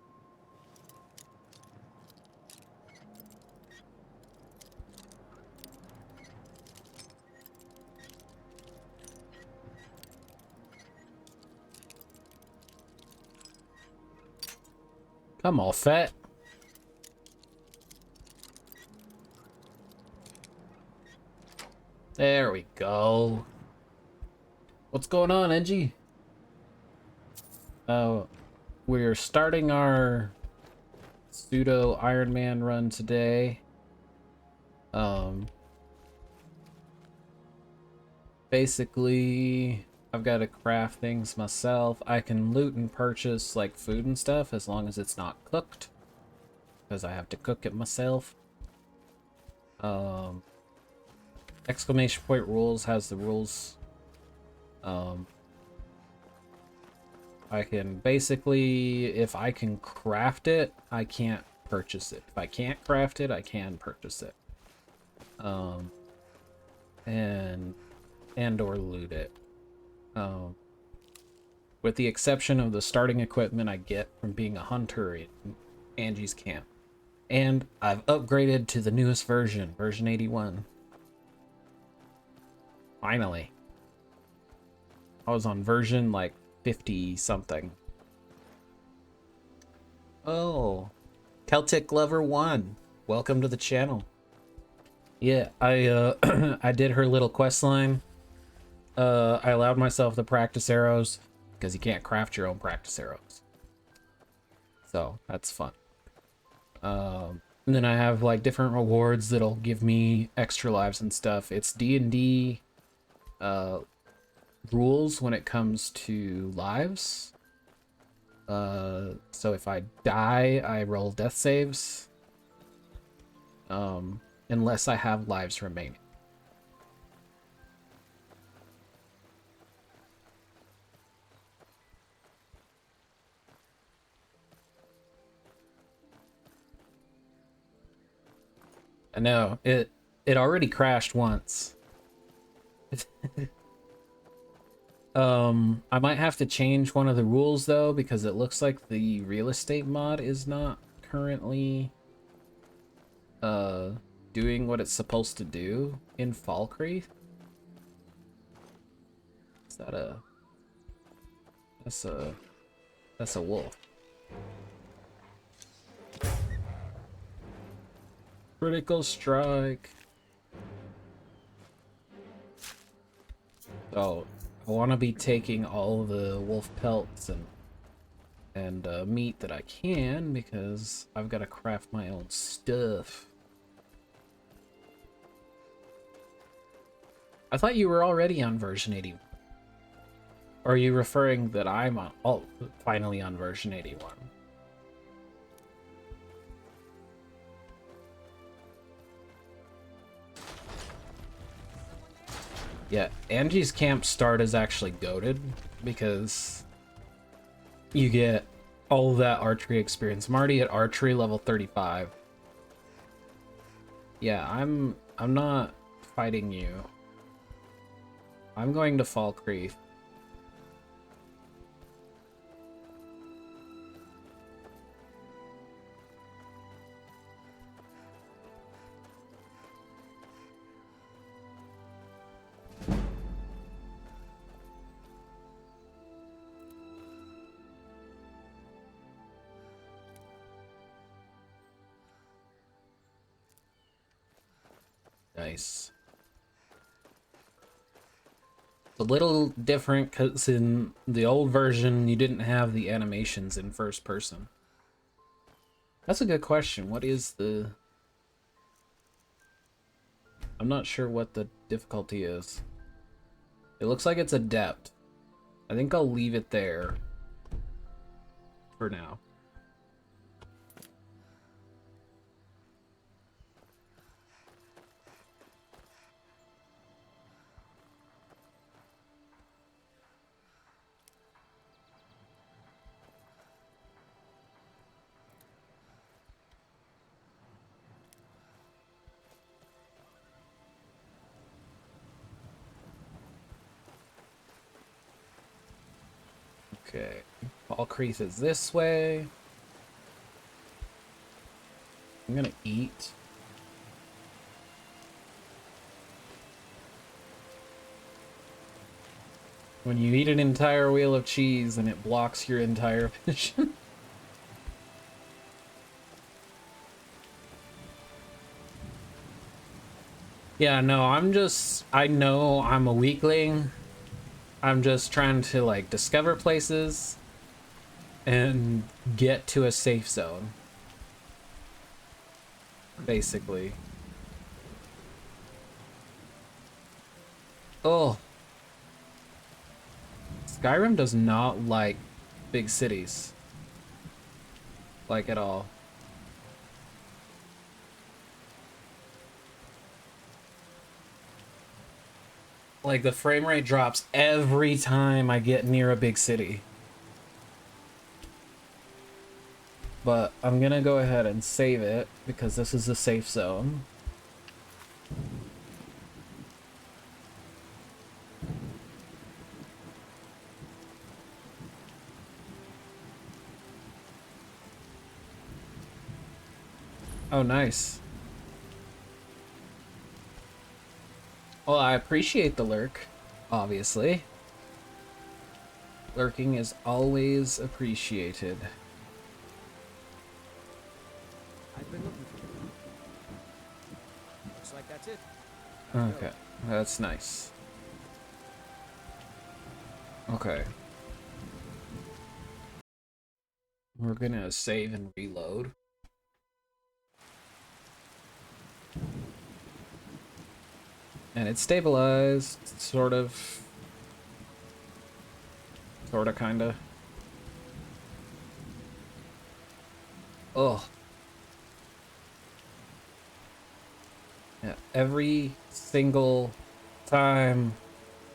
Come on, fat. There we go. What's going on, Engie? We're starting our pseudo Iron Man run today. Basically, I've got to craft things myself. I can loot and purchase like food and stuff as long as it's not cooked, because I have to cook it myself. Exclamation point rules has the rules. I can basically, if I can craft it, I can't purchase it. If I can't craft it, I can purchase it. And or loot it. With the exception of the starting equipment I get from being a hunter in Angie's camp. And I've upgraded to the newest version, version 81. Finally. I was on version like 50 something. Oh, Celtic Lover 1. Welcome to the channel. Yeah, I I did her little quest line. I allowed myself to practice arrows because you can't craft your own practice arrows. So that's fun. And then I have like different rewards that'll give me extra lives and stuff. It's D&D rules when it comes to lives. So if I die, I roll death saves. Unless I have lives remaining. I know, it already crashed once. I might have to change one of the rules though, because it looks like the real estate mod is not currently doing what it's supposed to do in Falkreath. Is that a that's a wolf. Critical strike. So I want to be taking all the wolf pelts and meat that I can, because I've got to craft my own stuff. I thought you were already on version 81. Or are you referring that I'm on, finally on version 81? Yeah, Angie's Camp start is actually goated because you get all of that archery experience. I'm already at archery level 35. Yeah, I'm not fighting you. I'm going to Fall Creek. Nice. It's a little different because in the old version, you didn't have the animations in first person. That's a good question. What is the... I'm not sure what the difficulty is. It looks like it's adept. I think I'll leave it there for now. Okay, Fall Creek is this way. I'm gonna eat. When you eat an entire wheel of cheese and it blocks your entire vision. Yeah, no, I know I'm a weakling. I'm just trying to, like, discover places and get to a safe zone. Basically. Oh. Skyrim does not like big cities. Like, at all. Like, the frame rate drops every time I get near a big city. But I'm gonna go ahead and save it because this is a safe zone. Oh, nice. Well, I appreciate the lurk, obviously. Lurking is always appreciated. I've been looking for you. Looks like that's it. Okay, that's nice. Okay. We're gonna save and reload. And it's stabilized, sort of. Sorta, kinda. Ugh. Yeah, every single time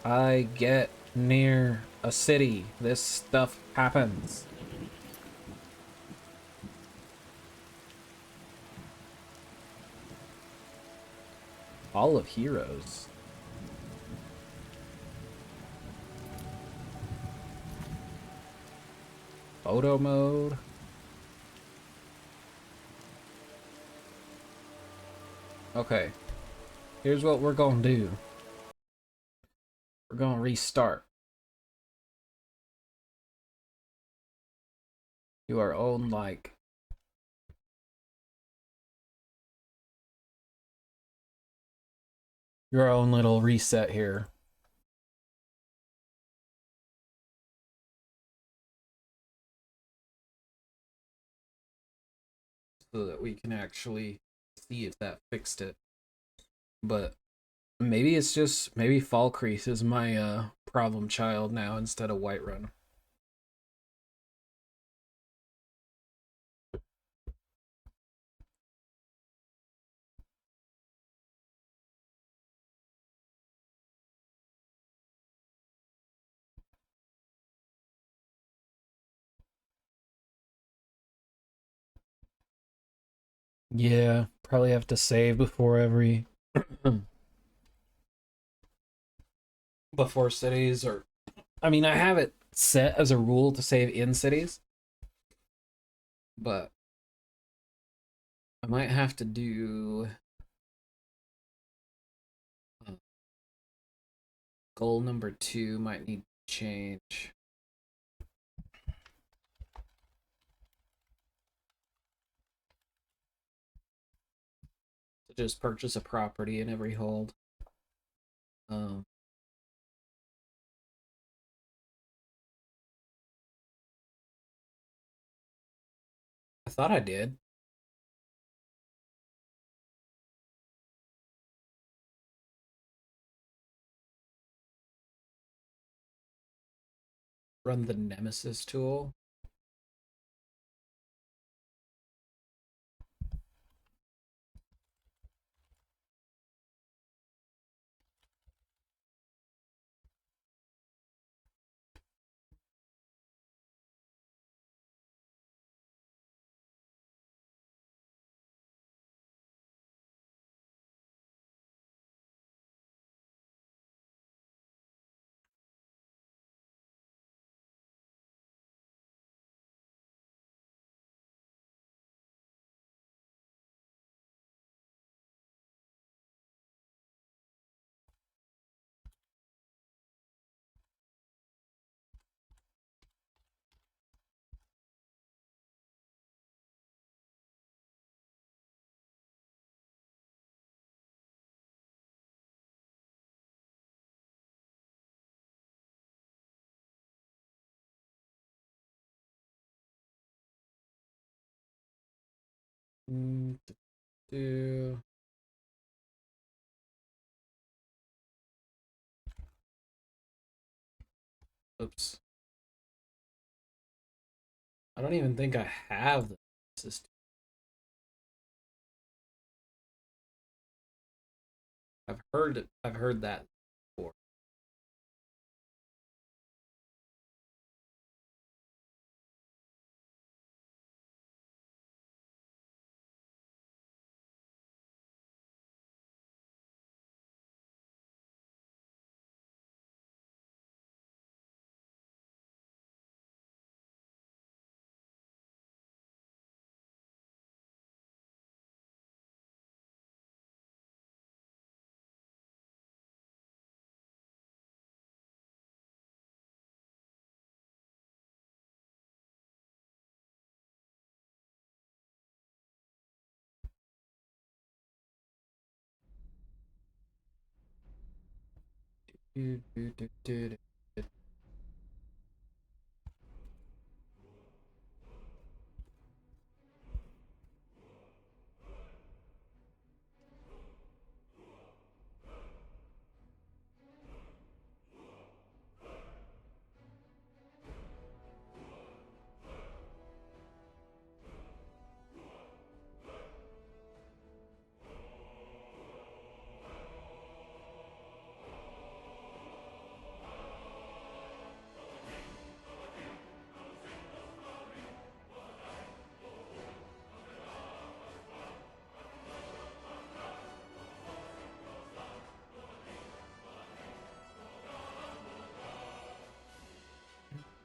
I get near a city, this stuff happens. All of Heroes. Photo mode. Okay. Here's what we're gonna do. We're gonna restart. Do our own, like... your own little reset here. So that we can actually see if that fixed it. But maybe it's just, maybe Fall Creek is my problem child now instead of Whiterun. Yeah, probably have to save before every before cities or I mean, I have it set as a rule to save in cities, but I might have to do uh, goal number 2 might need to change. To just purchase a property in every hold. Um, I thought I did. Run the Nemesis tool. Mm, do oops. I don't even think I have the Nemesis. I've heard that before. Do, do, do, do, do.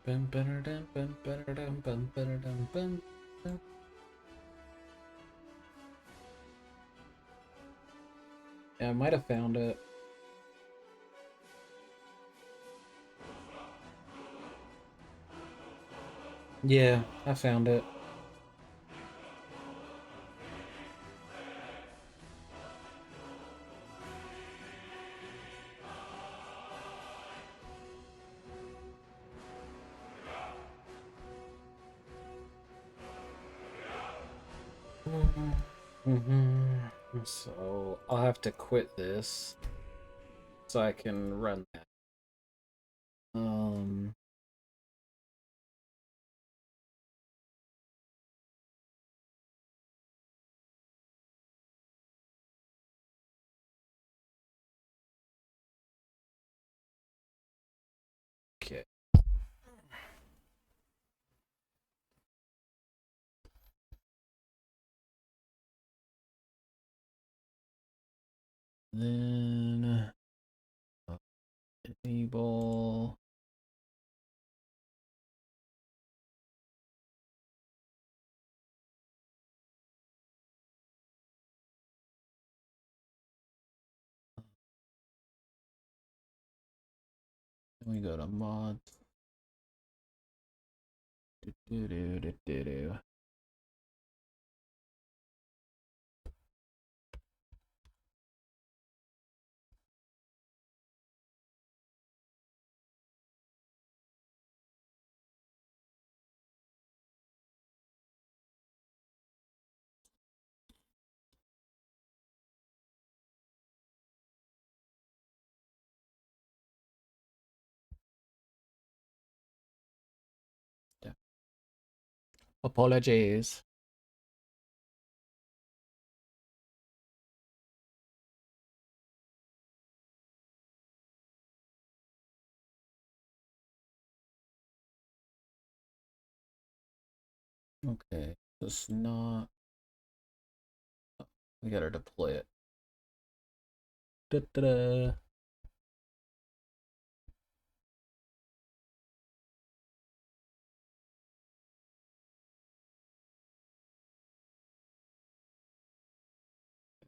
Bum, ba-da-dum, bum, ba-da-dum, bum, ba-da-dum, bum, bum. Yeah, I might have found it. Yeah, I found it. So I'll have to quit this so I can run that. Um, okay. Then enable. Then we go to mods. Do, do, do, do, do, do. Yeah. Apologies. Okay, it's not. We gotta deploy it. Da, da, da.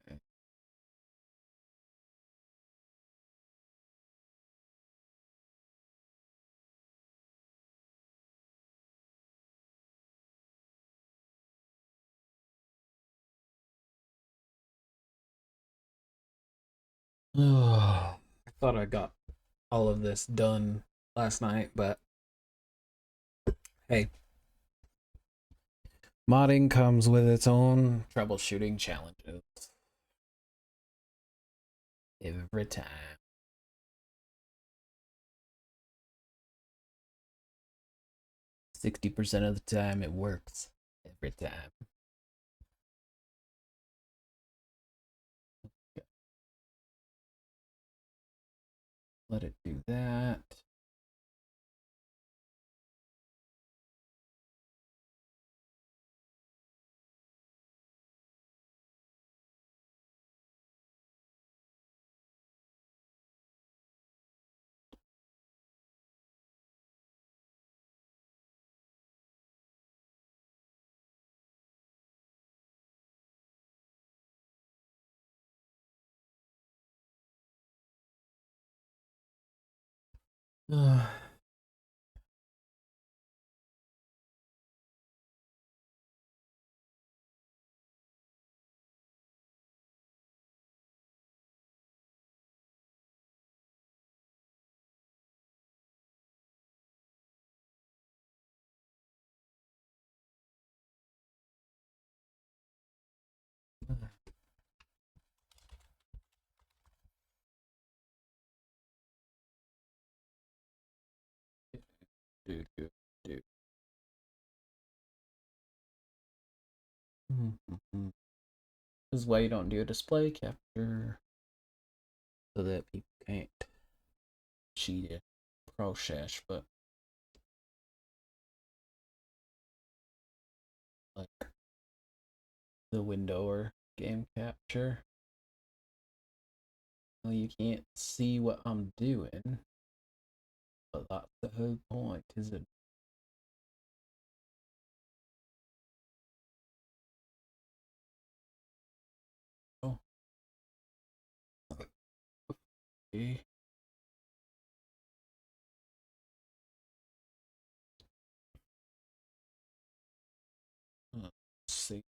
Okay. I thought I got all of this done last night, but hey, modding comes with its own troubleshooting challenges. Every time. 60% of the time it works. Every time. Okay. Let it do that. do, do, do. This is why you don't do a display capture, so that people can't cheat it process, but like the window or game capture. Well, you can't see what I'm doing, but that's the whole point, is it? Oh, okay. Let's see.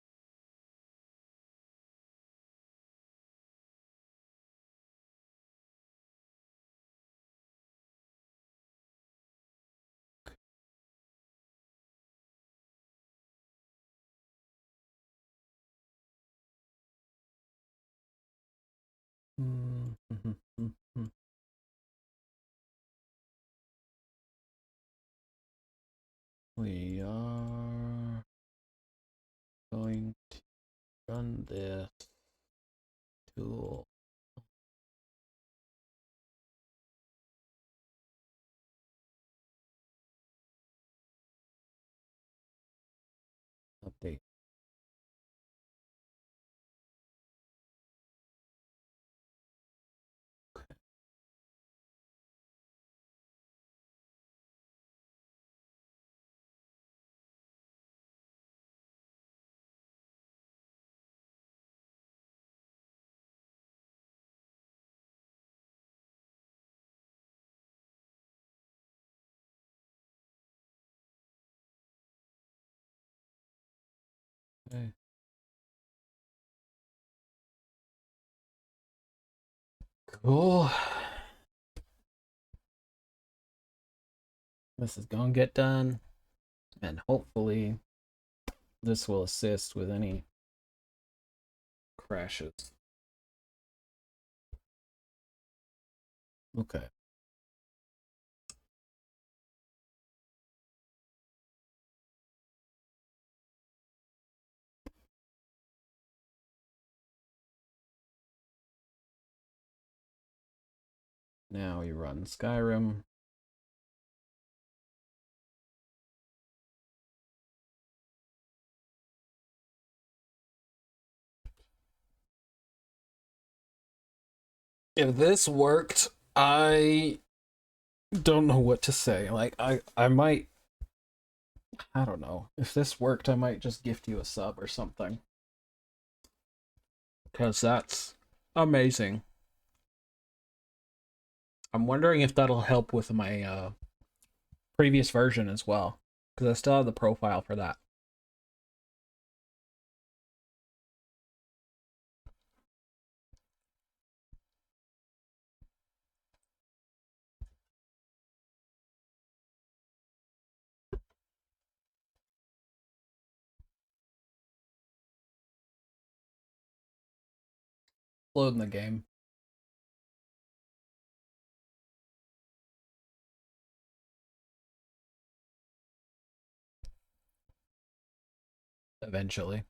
We are going to run this tool. Update. Cool. This is gonna get done, and hopefully this will assist with any crashes. Okay. Now we run Skyrim. If this worked, I don't know what to say. Like I might, I don't know. If this worked, I might just gift you a sub or something. Cuz that's amazing. I'm wondering if that'll help with my previous version as well, cuz I still have the profile for that. Loading the game. Eventually.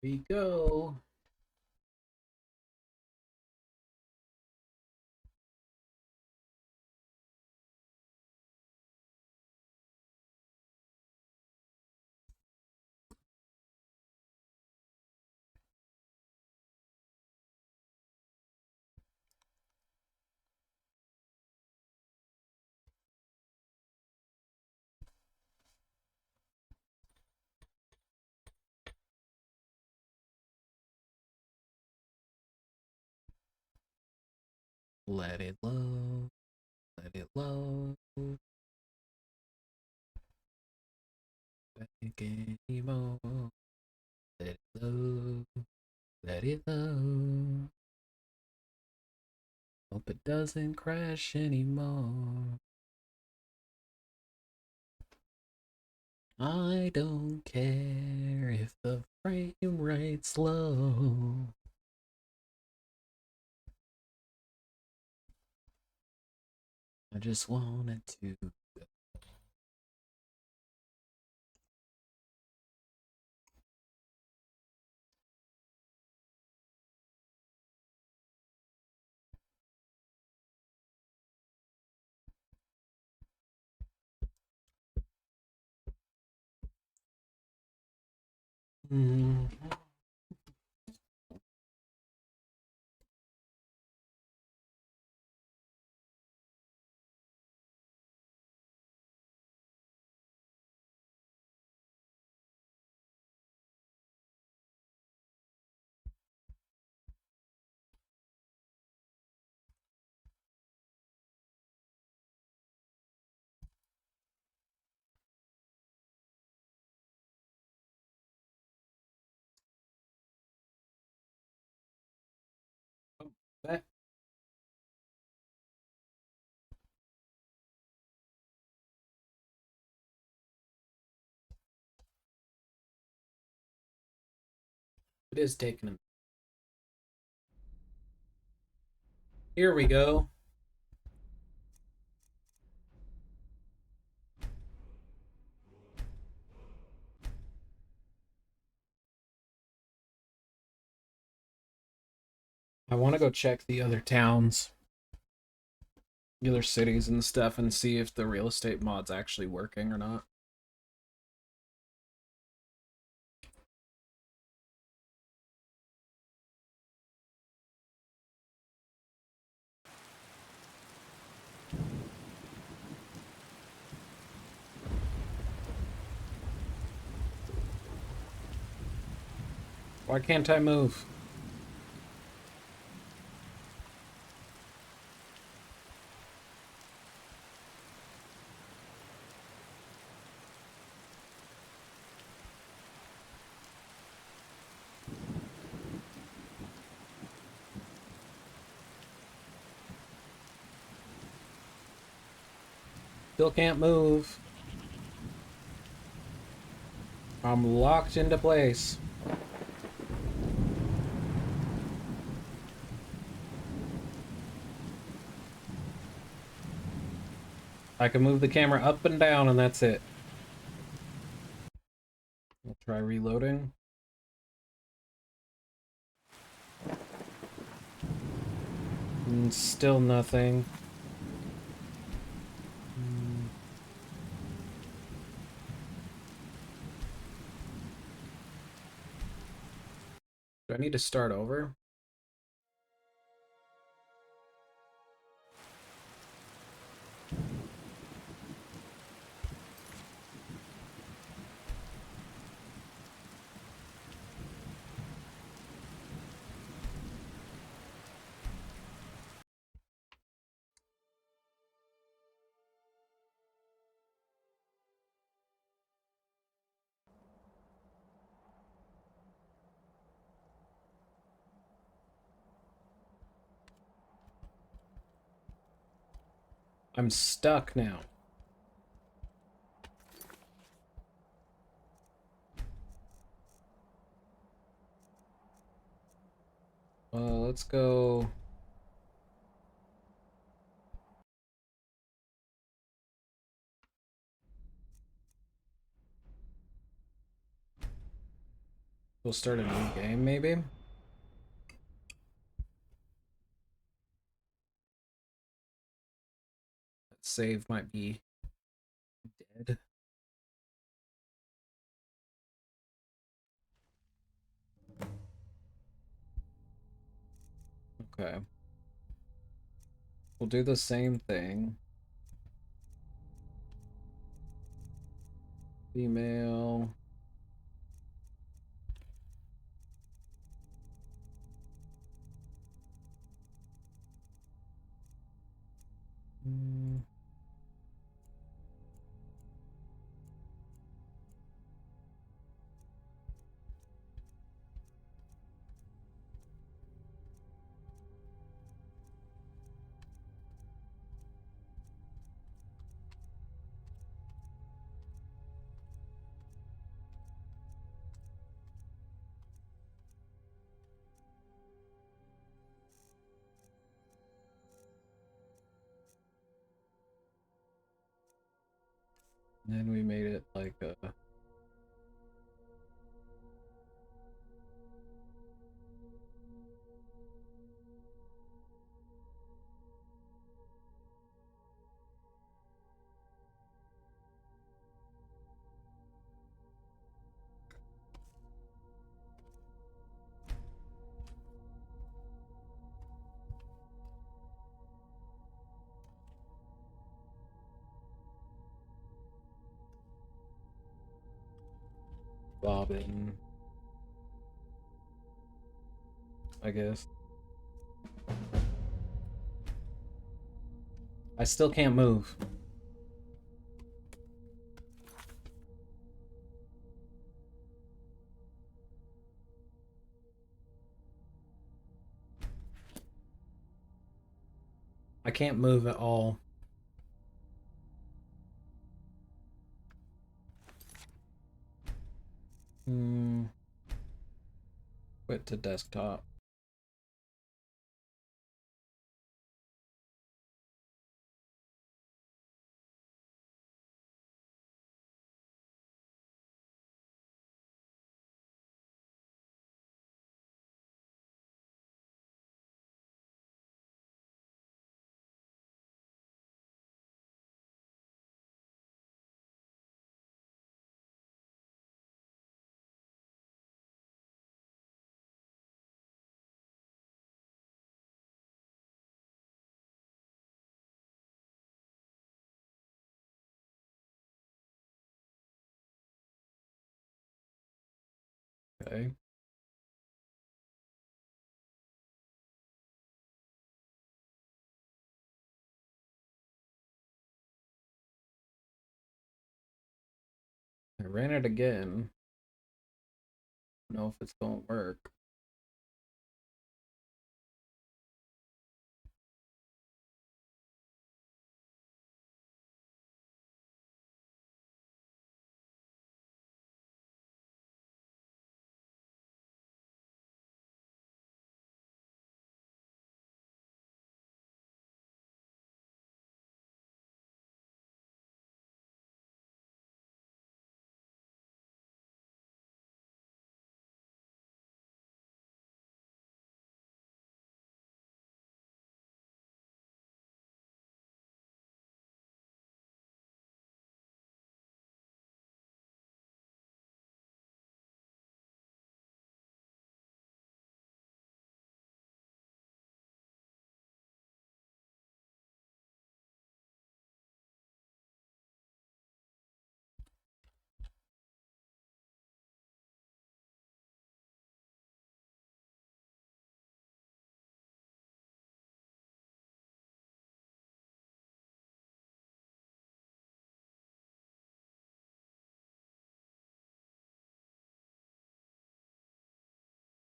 We go. Let it load. Let it load. Back anymore. Let it load. Let it load. Hope it doesn't crash anymore. I don't care if the frame rate's low. I just want it to go. That it is taking a. Here we go. I want to go check the other towns, the other cities and stuff, and see if the real estate mod's actually working or not. Why can't I move? Still can't move. I'm locked into place. I can move the camera up and down and that's it. I'll try reloading. And still nothing. Do I need to start over? I'm stuck now. Let's go. We'll start a new game, maybe? That save might be dead. Okay. We'll do the same thing. Female. And then we made it like a... bobbin, I guess. I still can't move. I can't move at all. Quit to desktop. Okay. I ran it again. Don't know if it's gonna work.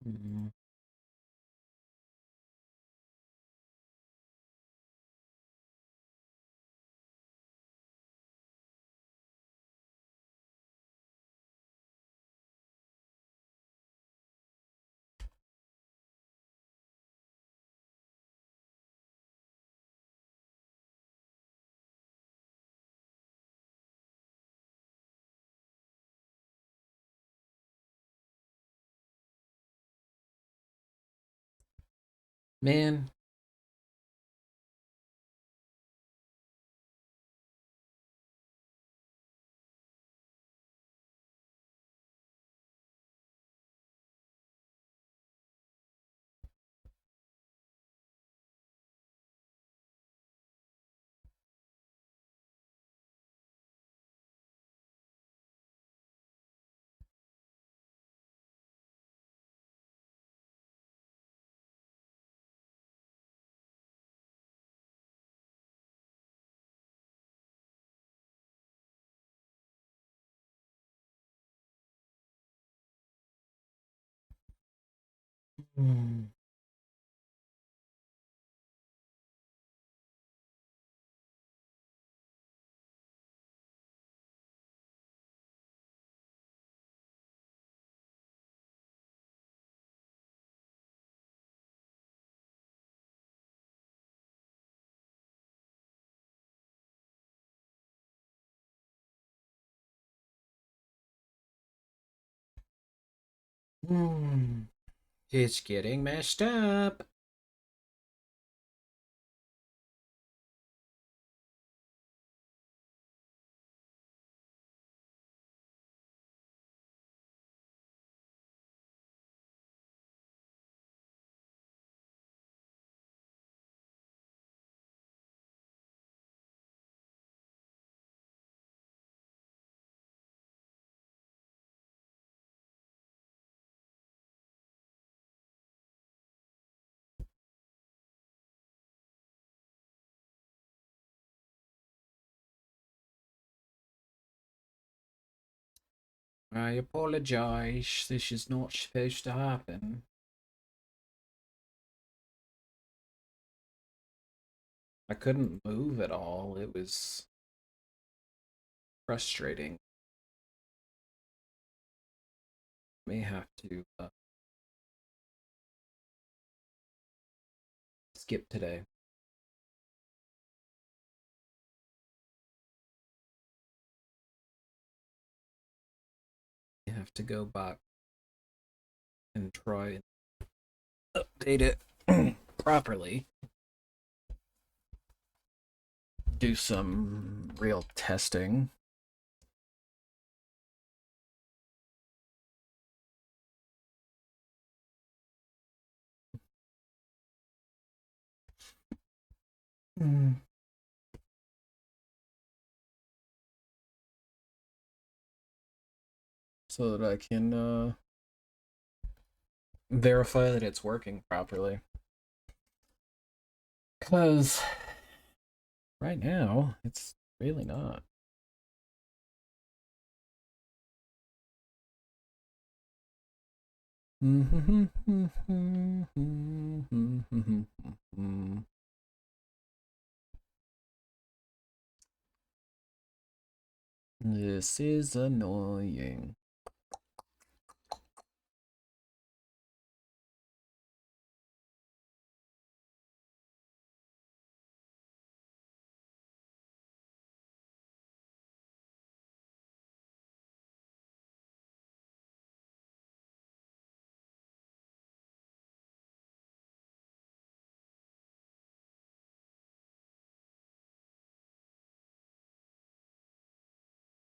Mm. Man. Mm. Mm. It's getting messed up. I apologize. This is not supposed to happen. I couldn't move at all. It was frustrating. May have to skip today. I have to go back and try and update it properly. Do some real testing. Mm. So that I can verify that it's working properly. Because right now, it's really not. This is annoying.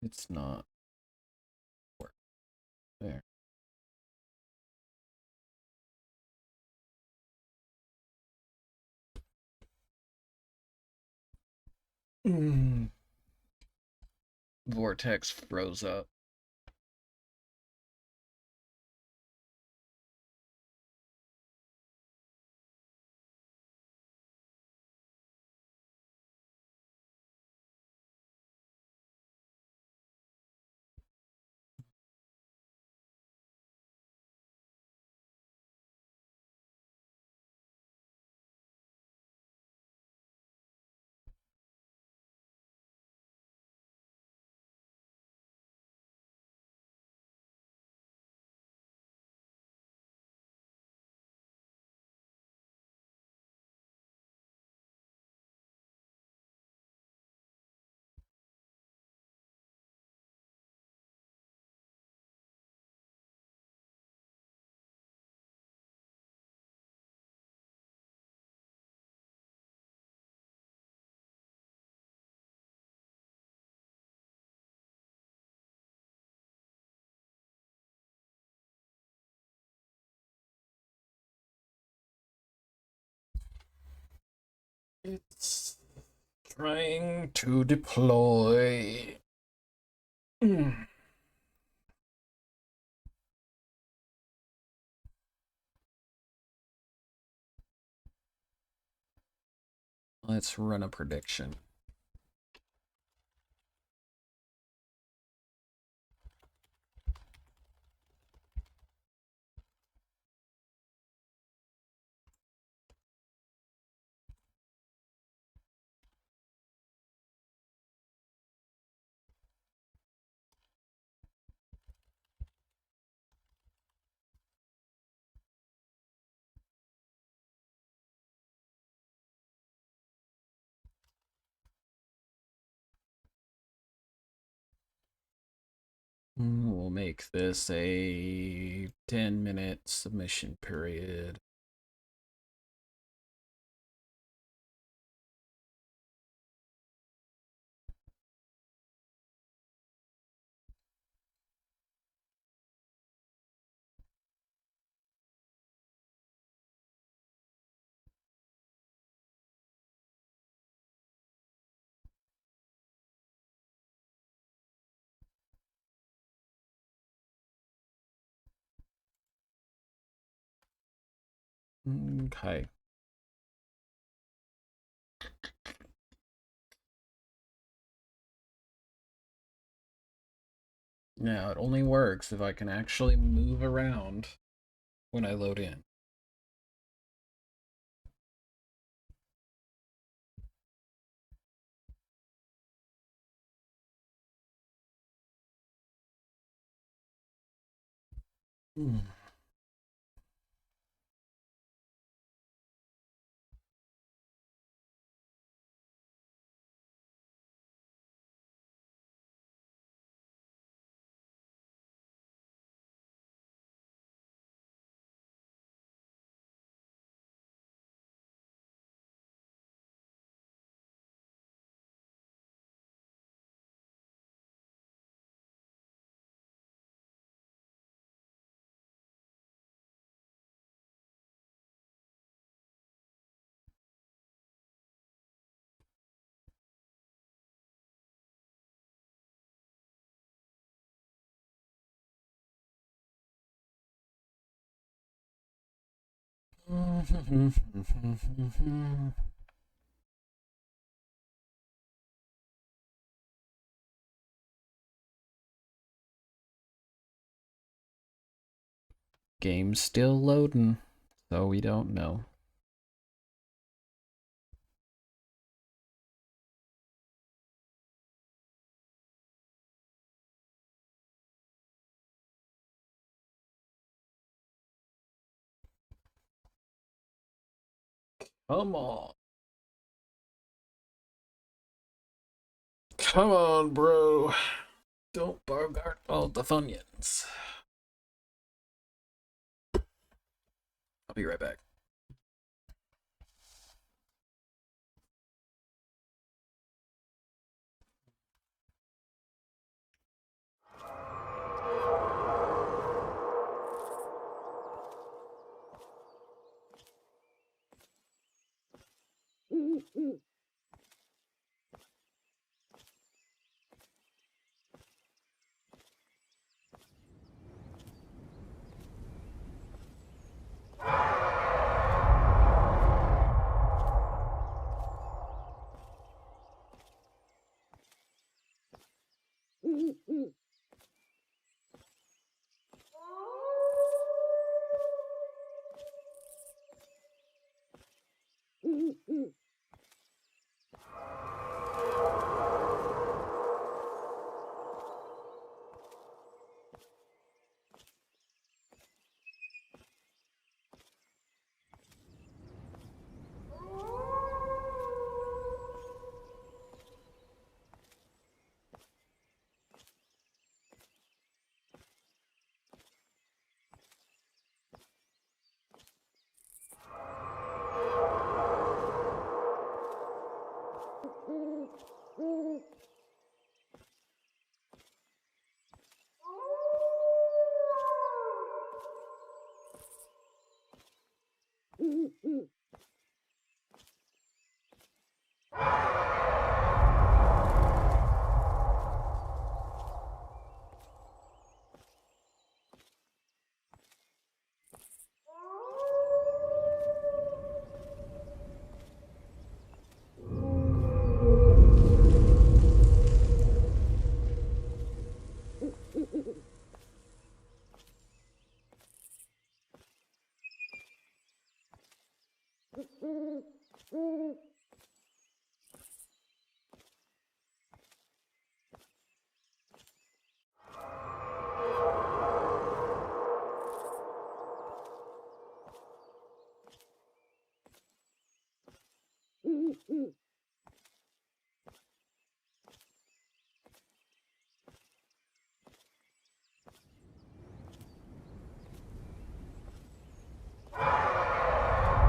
It's not work there. Vortex froze up. It's trying to deploy. Let's run a prediction. We'll make this a 10-minute submission period. Okay. Now, it only works if I can actually move around when I load in. Game's still loading, so we don't know. Come on. Come on, bro. Don't bogart all the Funyuns. I'll be right back.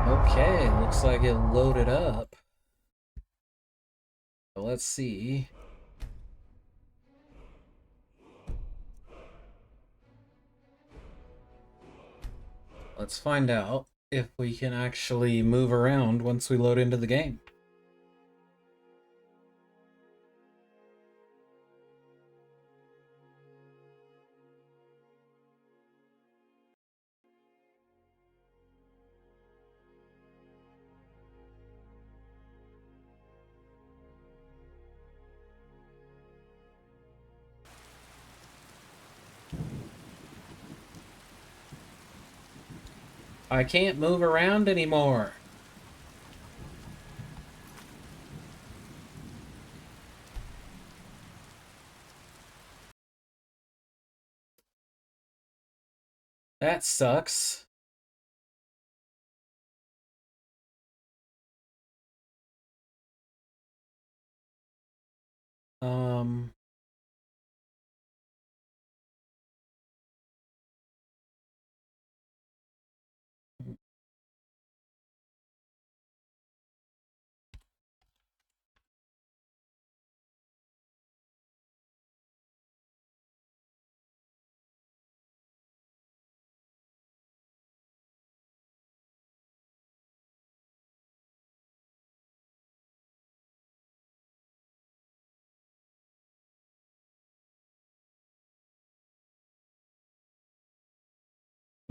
Okay, looks like it loaded up. Let's see. Let's find out if we can actually move around once we load into the game. I can't move around anymore. That sucks. Um,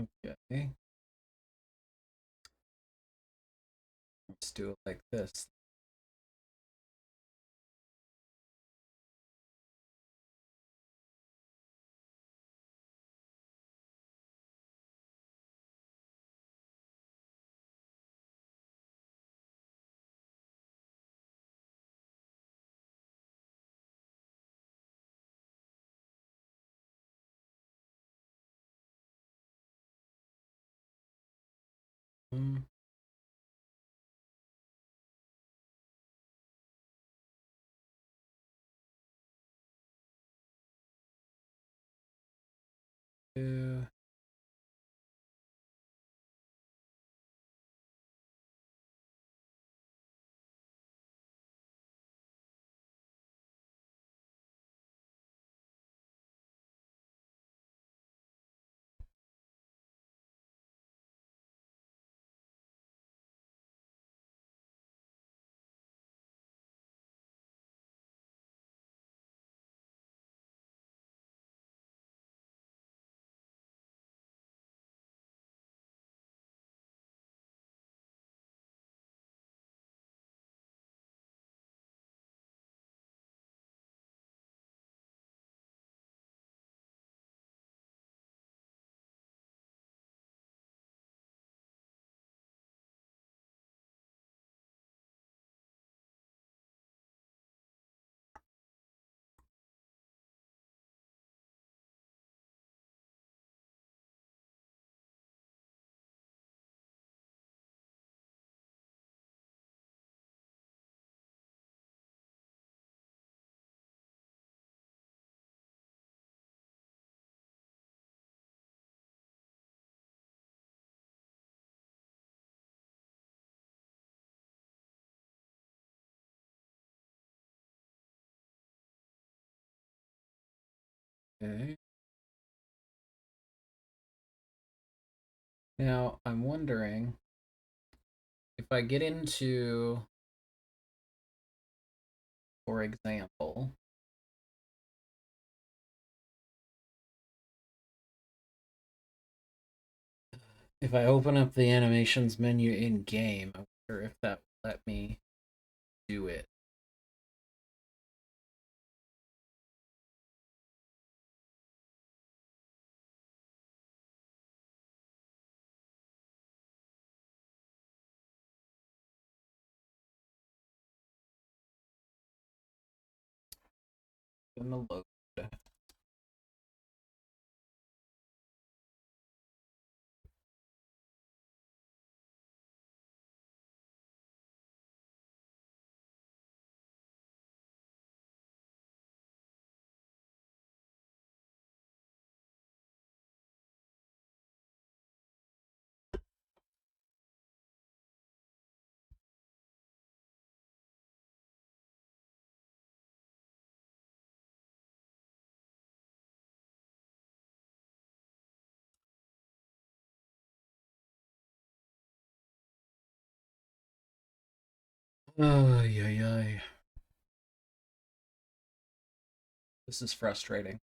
okay. Let's do it like this. Mm. Yeah. Okay. Now, I'm wondering if I get into, for example, if I open up the animations menu in game, I wonder if that will let me do it. In the load. Oh, yeah. This is frustrating.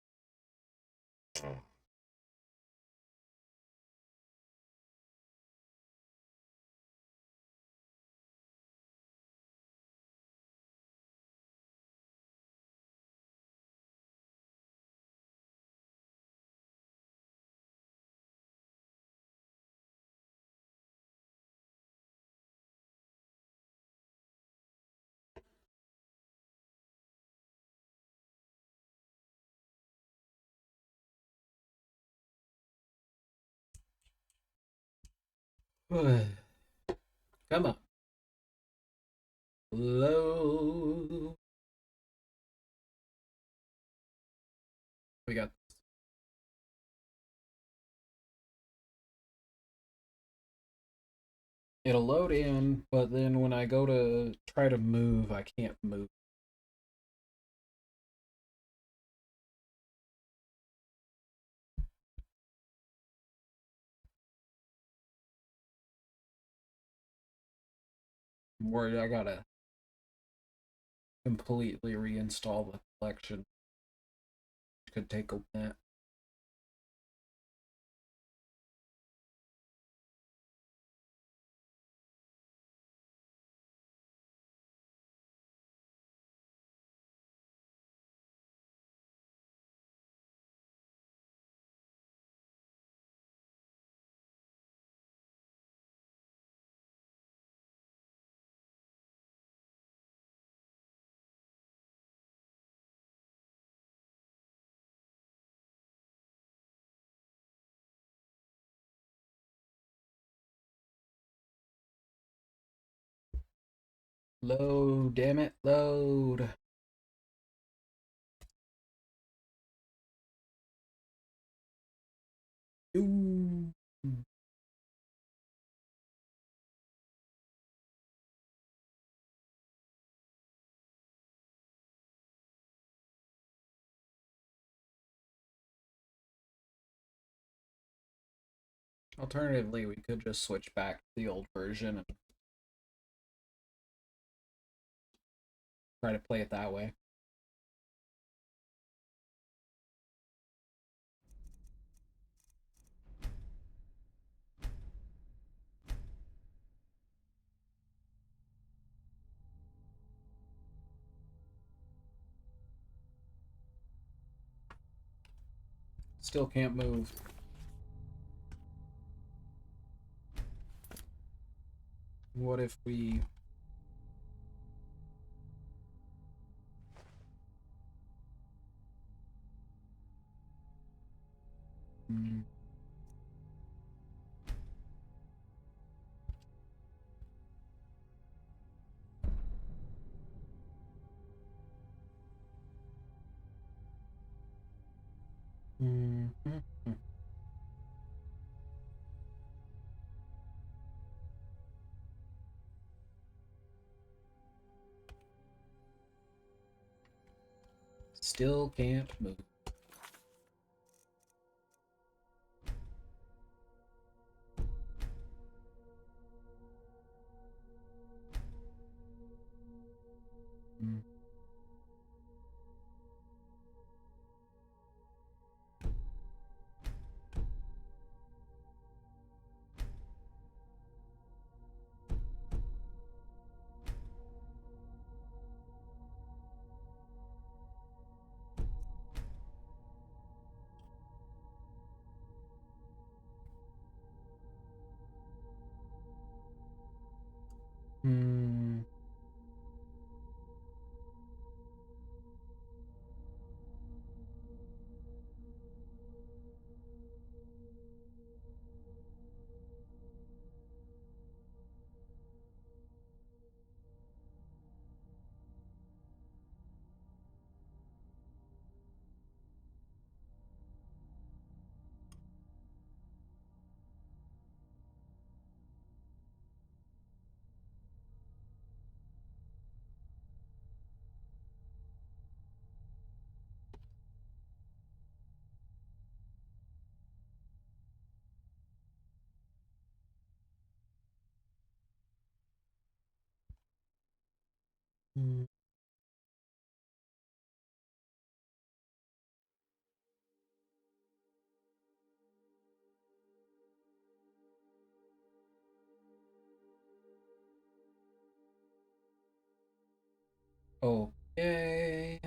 Come on. Low. We got this. It'll load in, but then when I go to try to move, I can't move. I'm worried I gotta completely reinstall the collection. It could take a minute. Load, damn it, load. Ooh. Alternatively, we could just switch back to the old version and try to play it that way. Still can't move. What if we... Hmm. Mhm. Still can't move. Mm. Hmm. Hmm. Okay.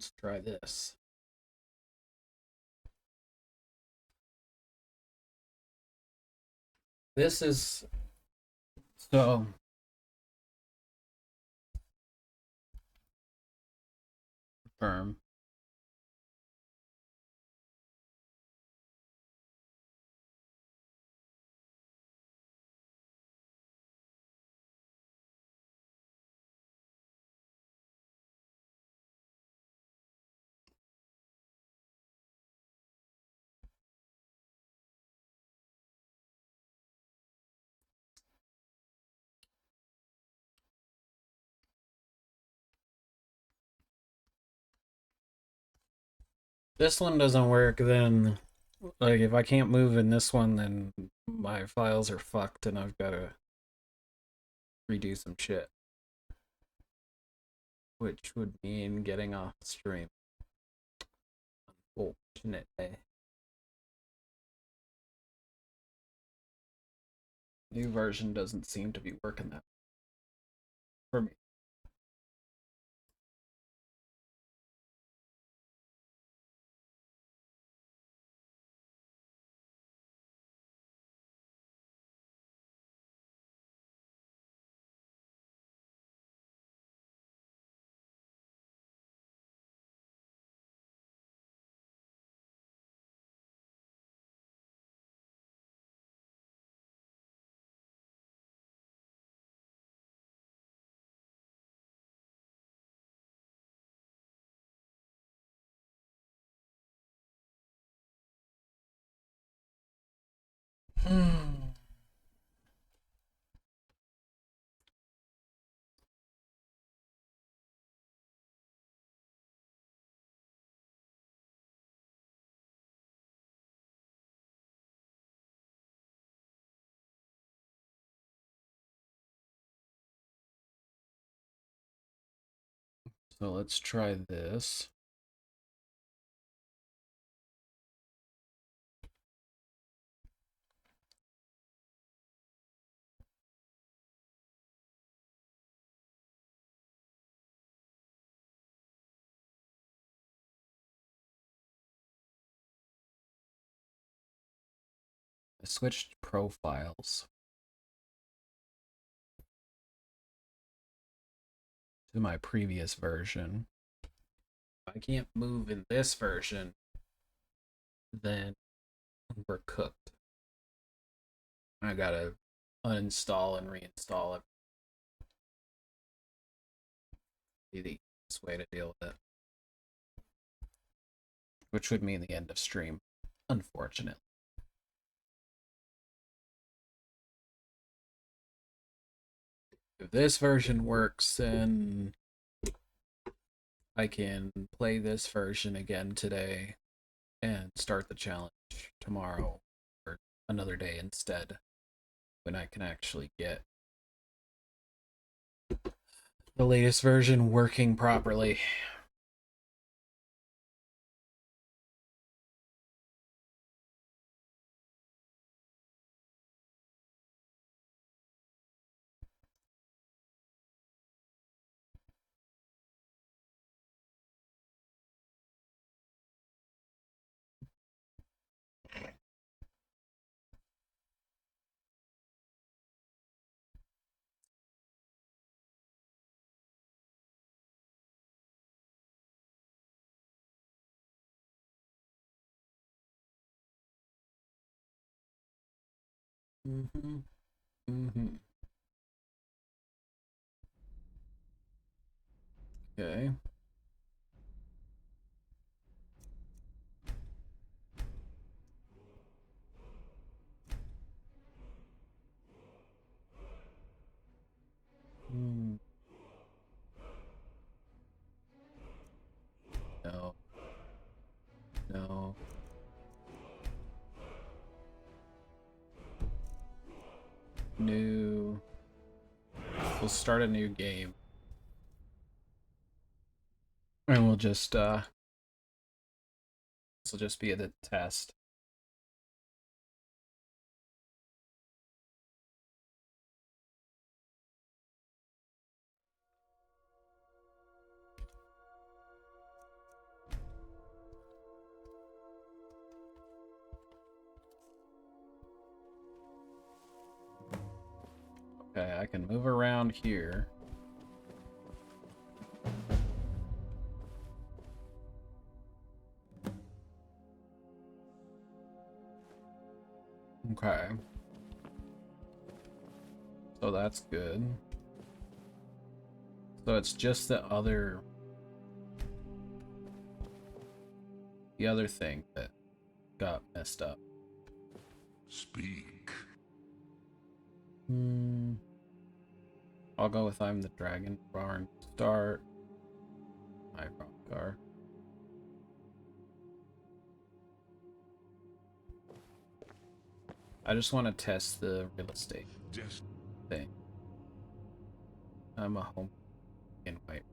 Let's try this. This is... So... Firm. this one doesn't work, then like if I can't move in this one, then my files are fucked and I've got to redo some shit, which would mean getting off stream. Unfortunately. New version doesn't seem to be working that for me. So let's try this. I switched profiles to my previous version. If I can't move in this version, then we're cooked. I gotta uninstall and reinstall it. Be the easiest way to deal with it. Which would mean the end of stream, unfortunately. If this version works, then I can play this version again today and start the challenge tomorrow or another day instead, when I can actually get the latest version working properly. Mm-hmm. Mm-hmm. Okay. Mm. No. No. New. We'll start a new game. And we'll just, this will just be the test. Okay, I can move around here. Okay. So that's good. So it's just the other thing that got messed up. Speak. I'll go with I'm the Dragon Barn. Start. My rock car. I just want to test the real estate Just thing. I'm a home invite.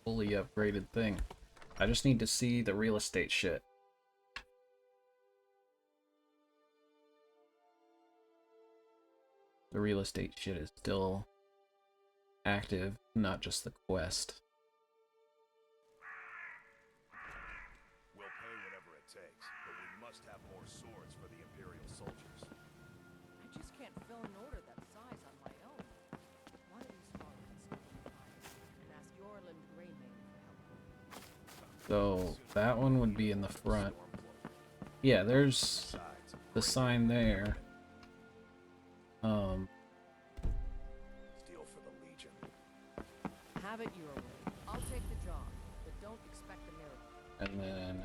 Fully upgraded thing. I just need to see the real estate shit. The real estate shit is still active, not just the quest. we'll pay whatever it takes, but we must have more swords for the Imperial soldiers. I just can't fill an order that size on my own. Why don't you follow this and ask Yorland Greymane for help? So that one would be in the front. Yeah, there's Besides, the sign there. steel for the Legion. Have it your way. I'll take the job, but don't expect a miracle. And then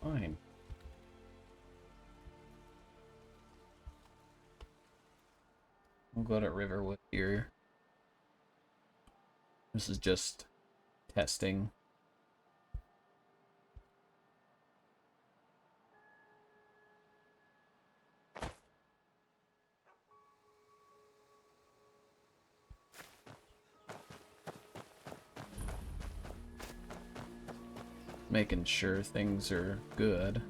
fine. We'll go to Riverwood here. This is just testing. Making sure things are good.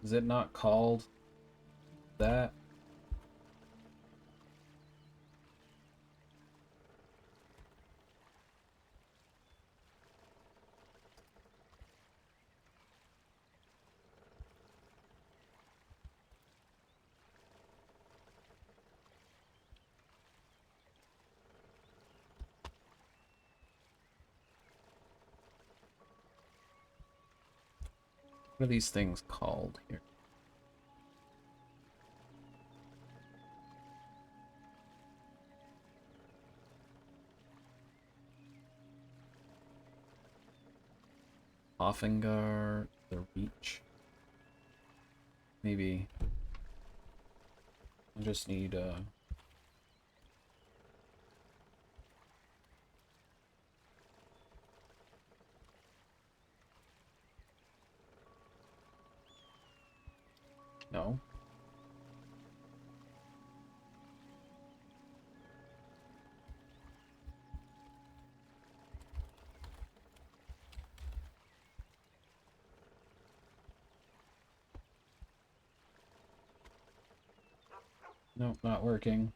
Is it not called that? What are these things called here? Sovngarde, the Reach. Maybe I just need no. Nope, not working.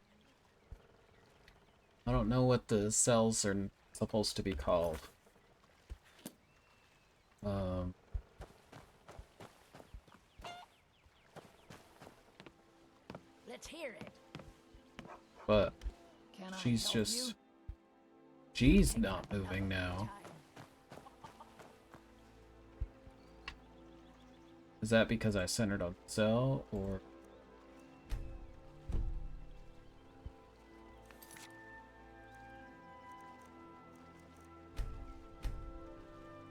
I don't know what the cells are supposed to be called. Let's hear it. But Can I she's help just you? she's not moving now. Is that because I centered on cell or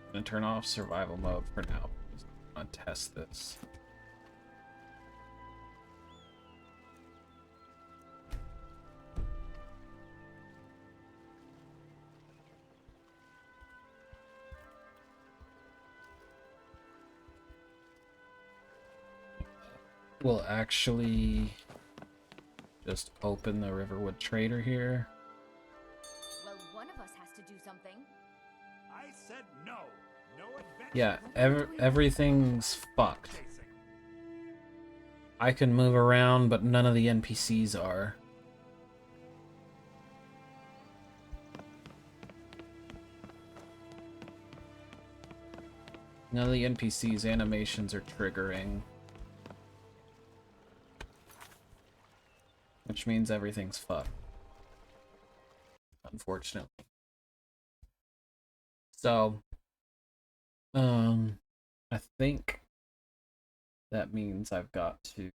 I'm gonna turn off survival mode for now. I'm gonna test this. We'll actually just open the Riverwood Trader here. Well, one of us has to do something. I said no. No adventure. Yeah, What do we everything's fucked. Chasing. I can move around, but none of the NPCs are. None of the NPCs' animations are triggering. Which means everything's fucked. Unfortunately. So, I think that means I've got to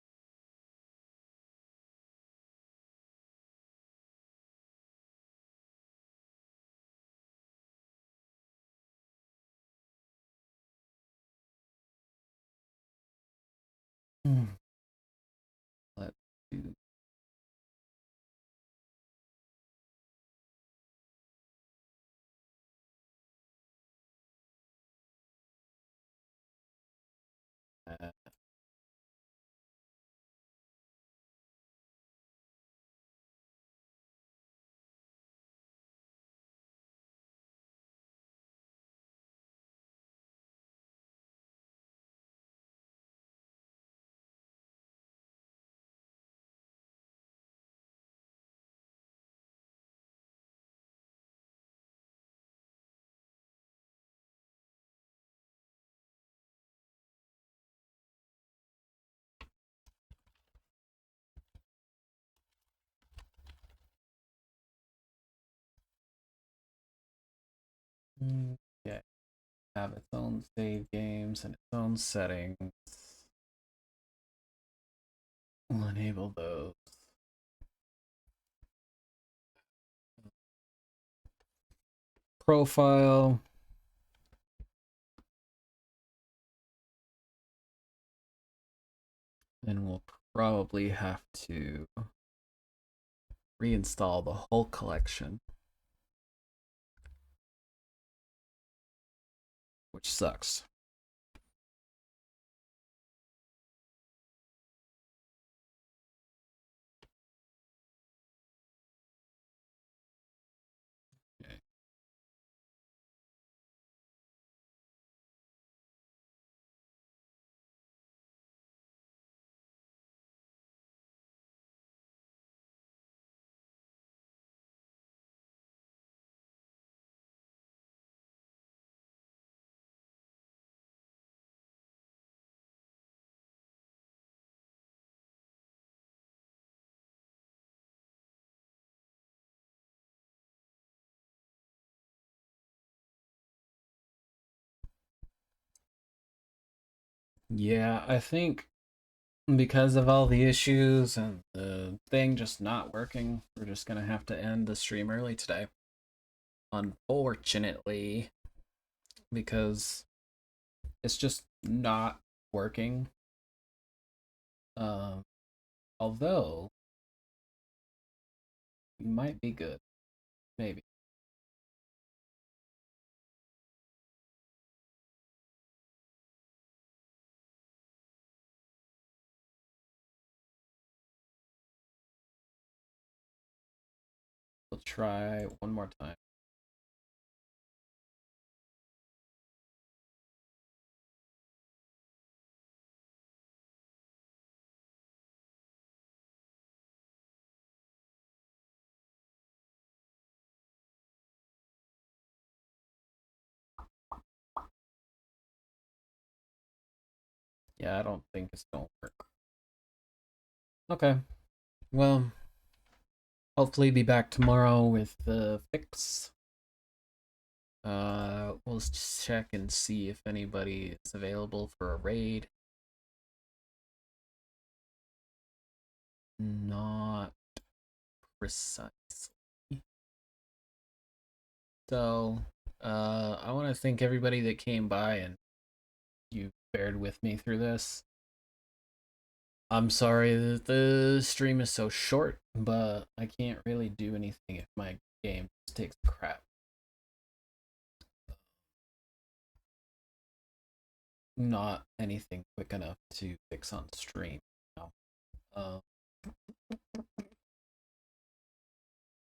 let's do that. Yeah, have its own save games and its own settings. We'll enable those. Profile. And we'll probably have to reinstall the whole collection. Which sucks. Okay. Yeah, I think because of all the issues and the thing just not working, we're just gonna have to end the stream early today. Unfortunately, because it's just not working. Um, although you might be good, maybe. We'll try one more time. Yeah, I don't think it's gonna work. Okay. Well, hopefully be back tomorrow with the fix. We'll just check and see if anybody is available for a raid. Not precisely. So, I want to thank everybody that came by and you bared with me through this. I'm sorry that the stream is so short, but I can't really do anything if my game just takes crap. Not anything quick enough to fix on stream. No.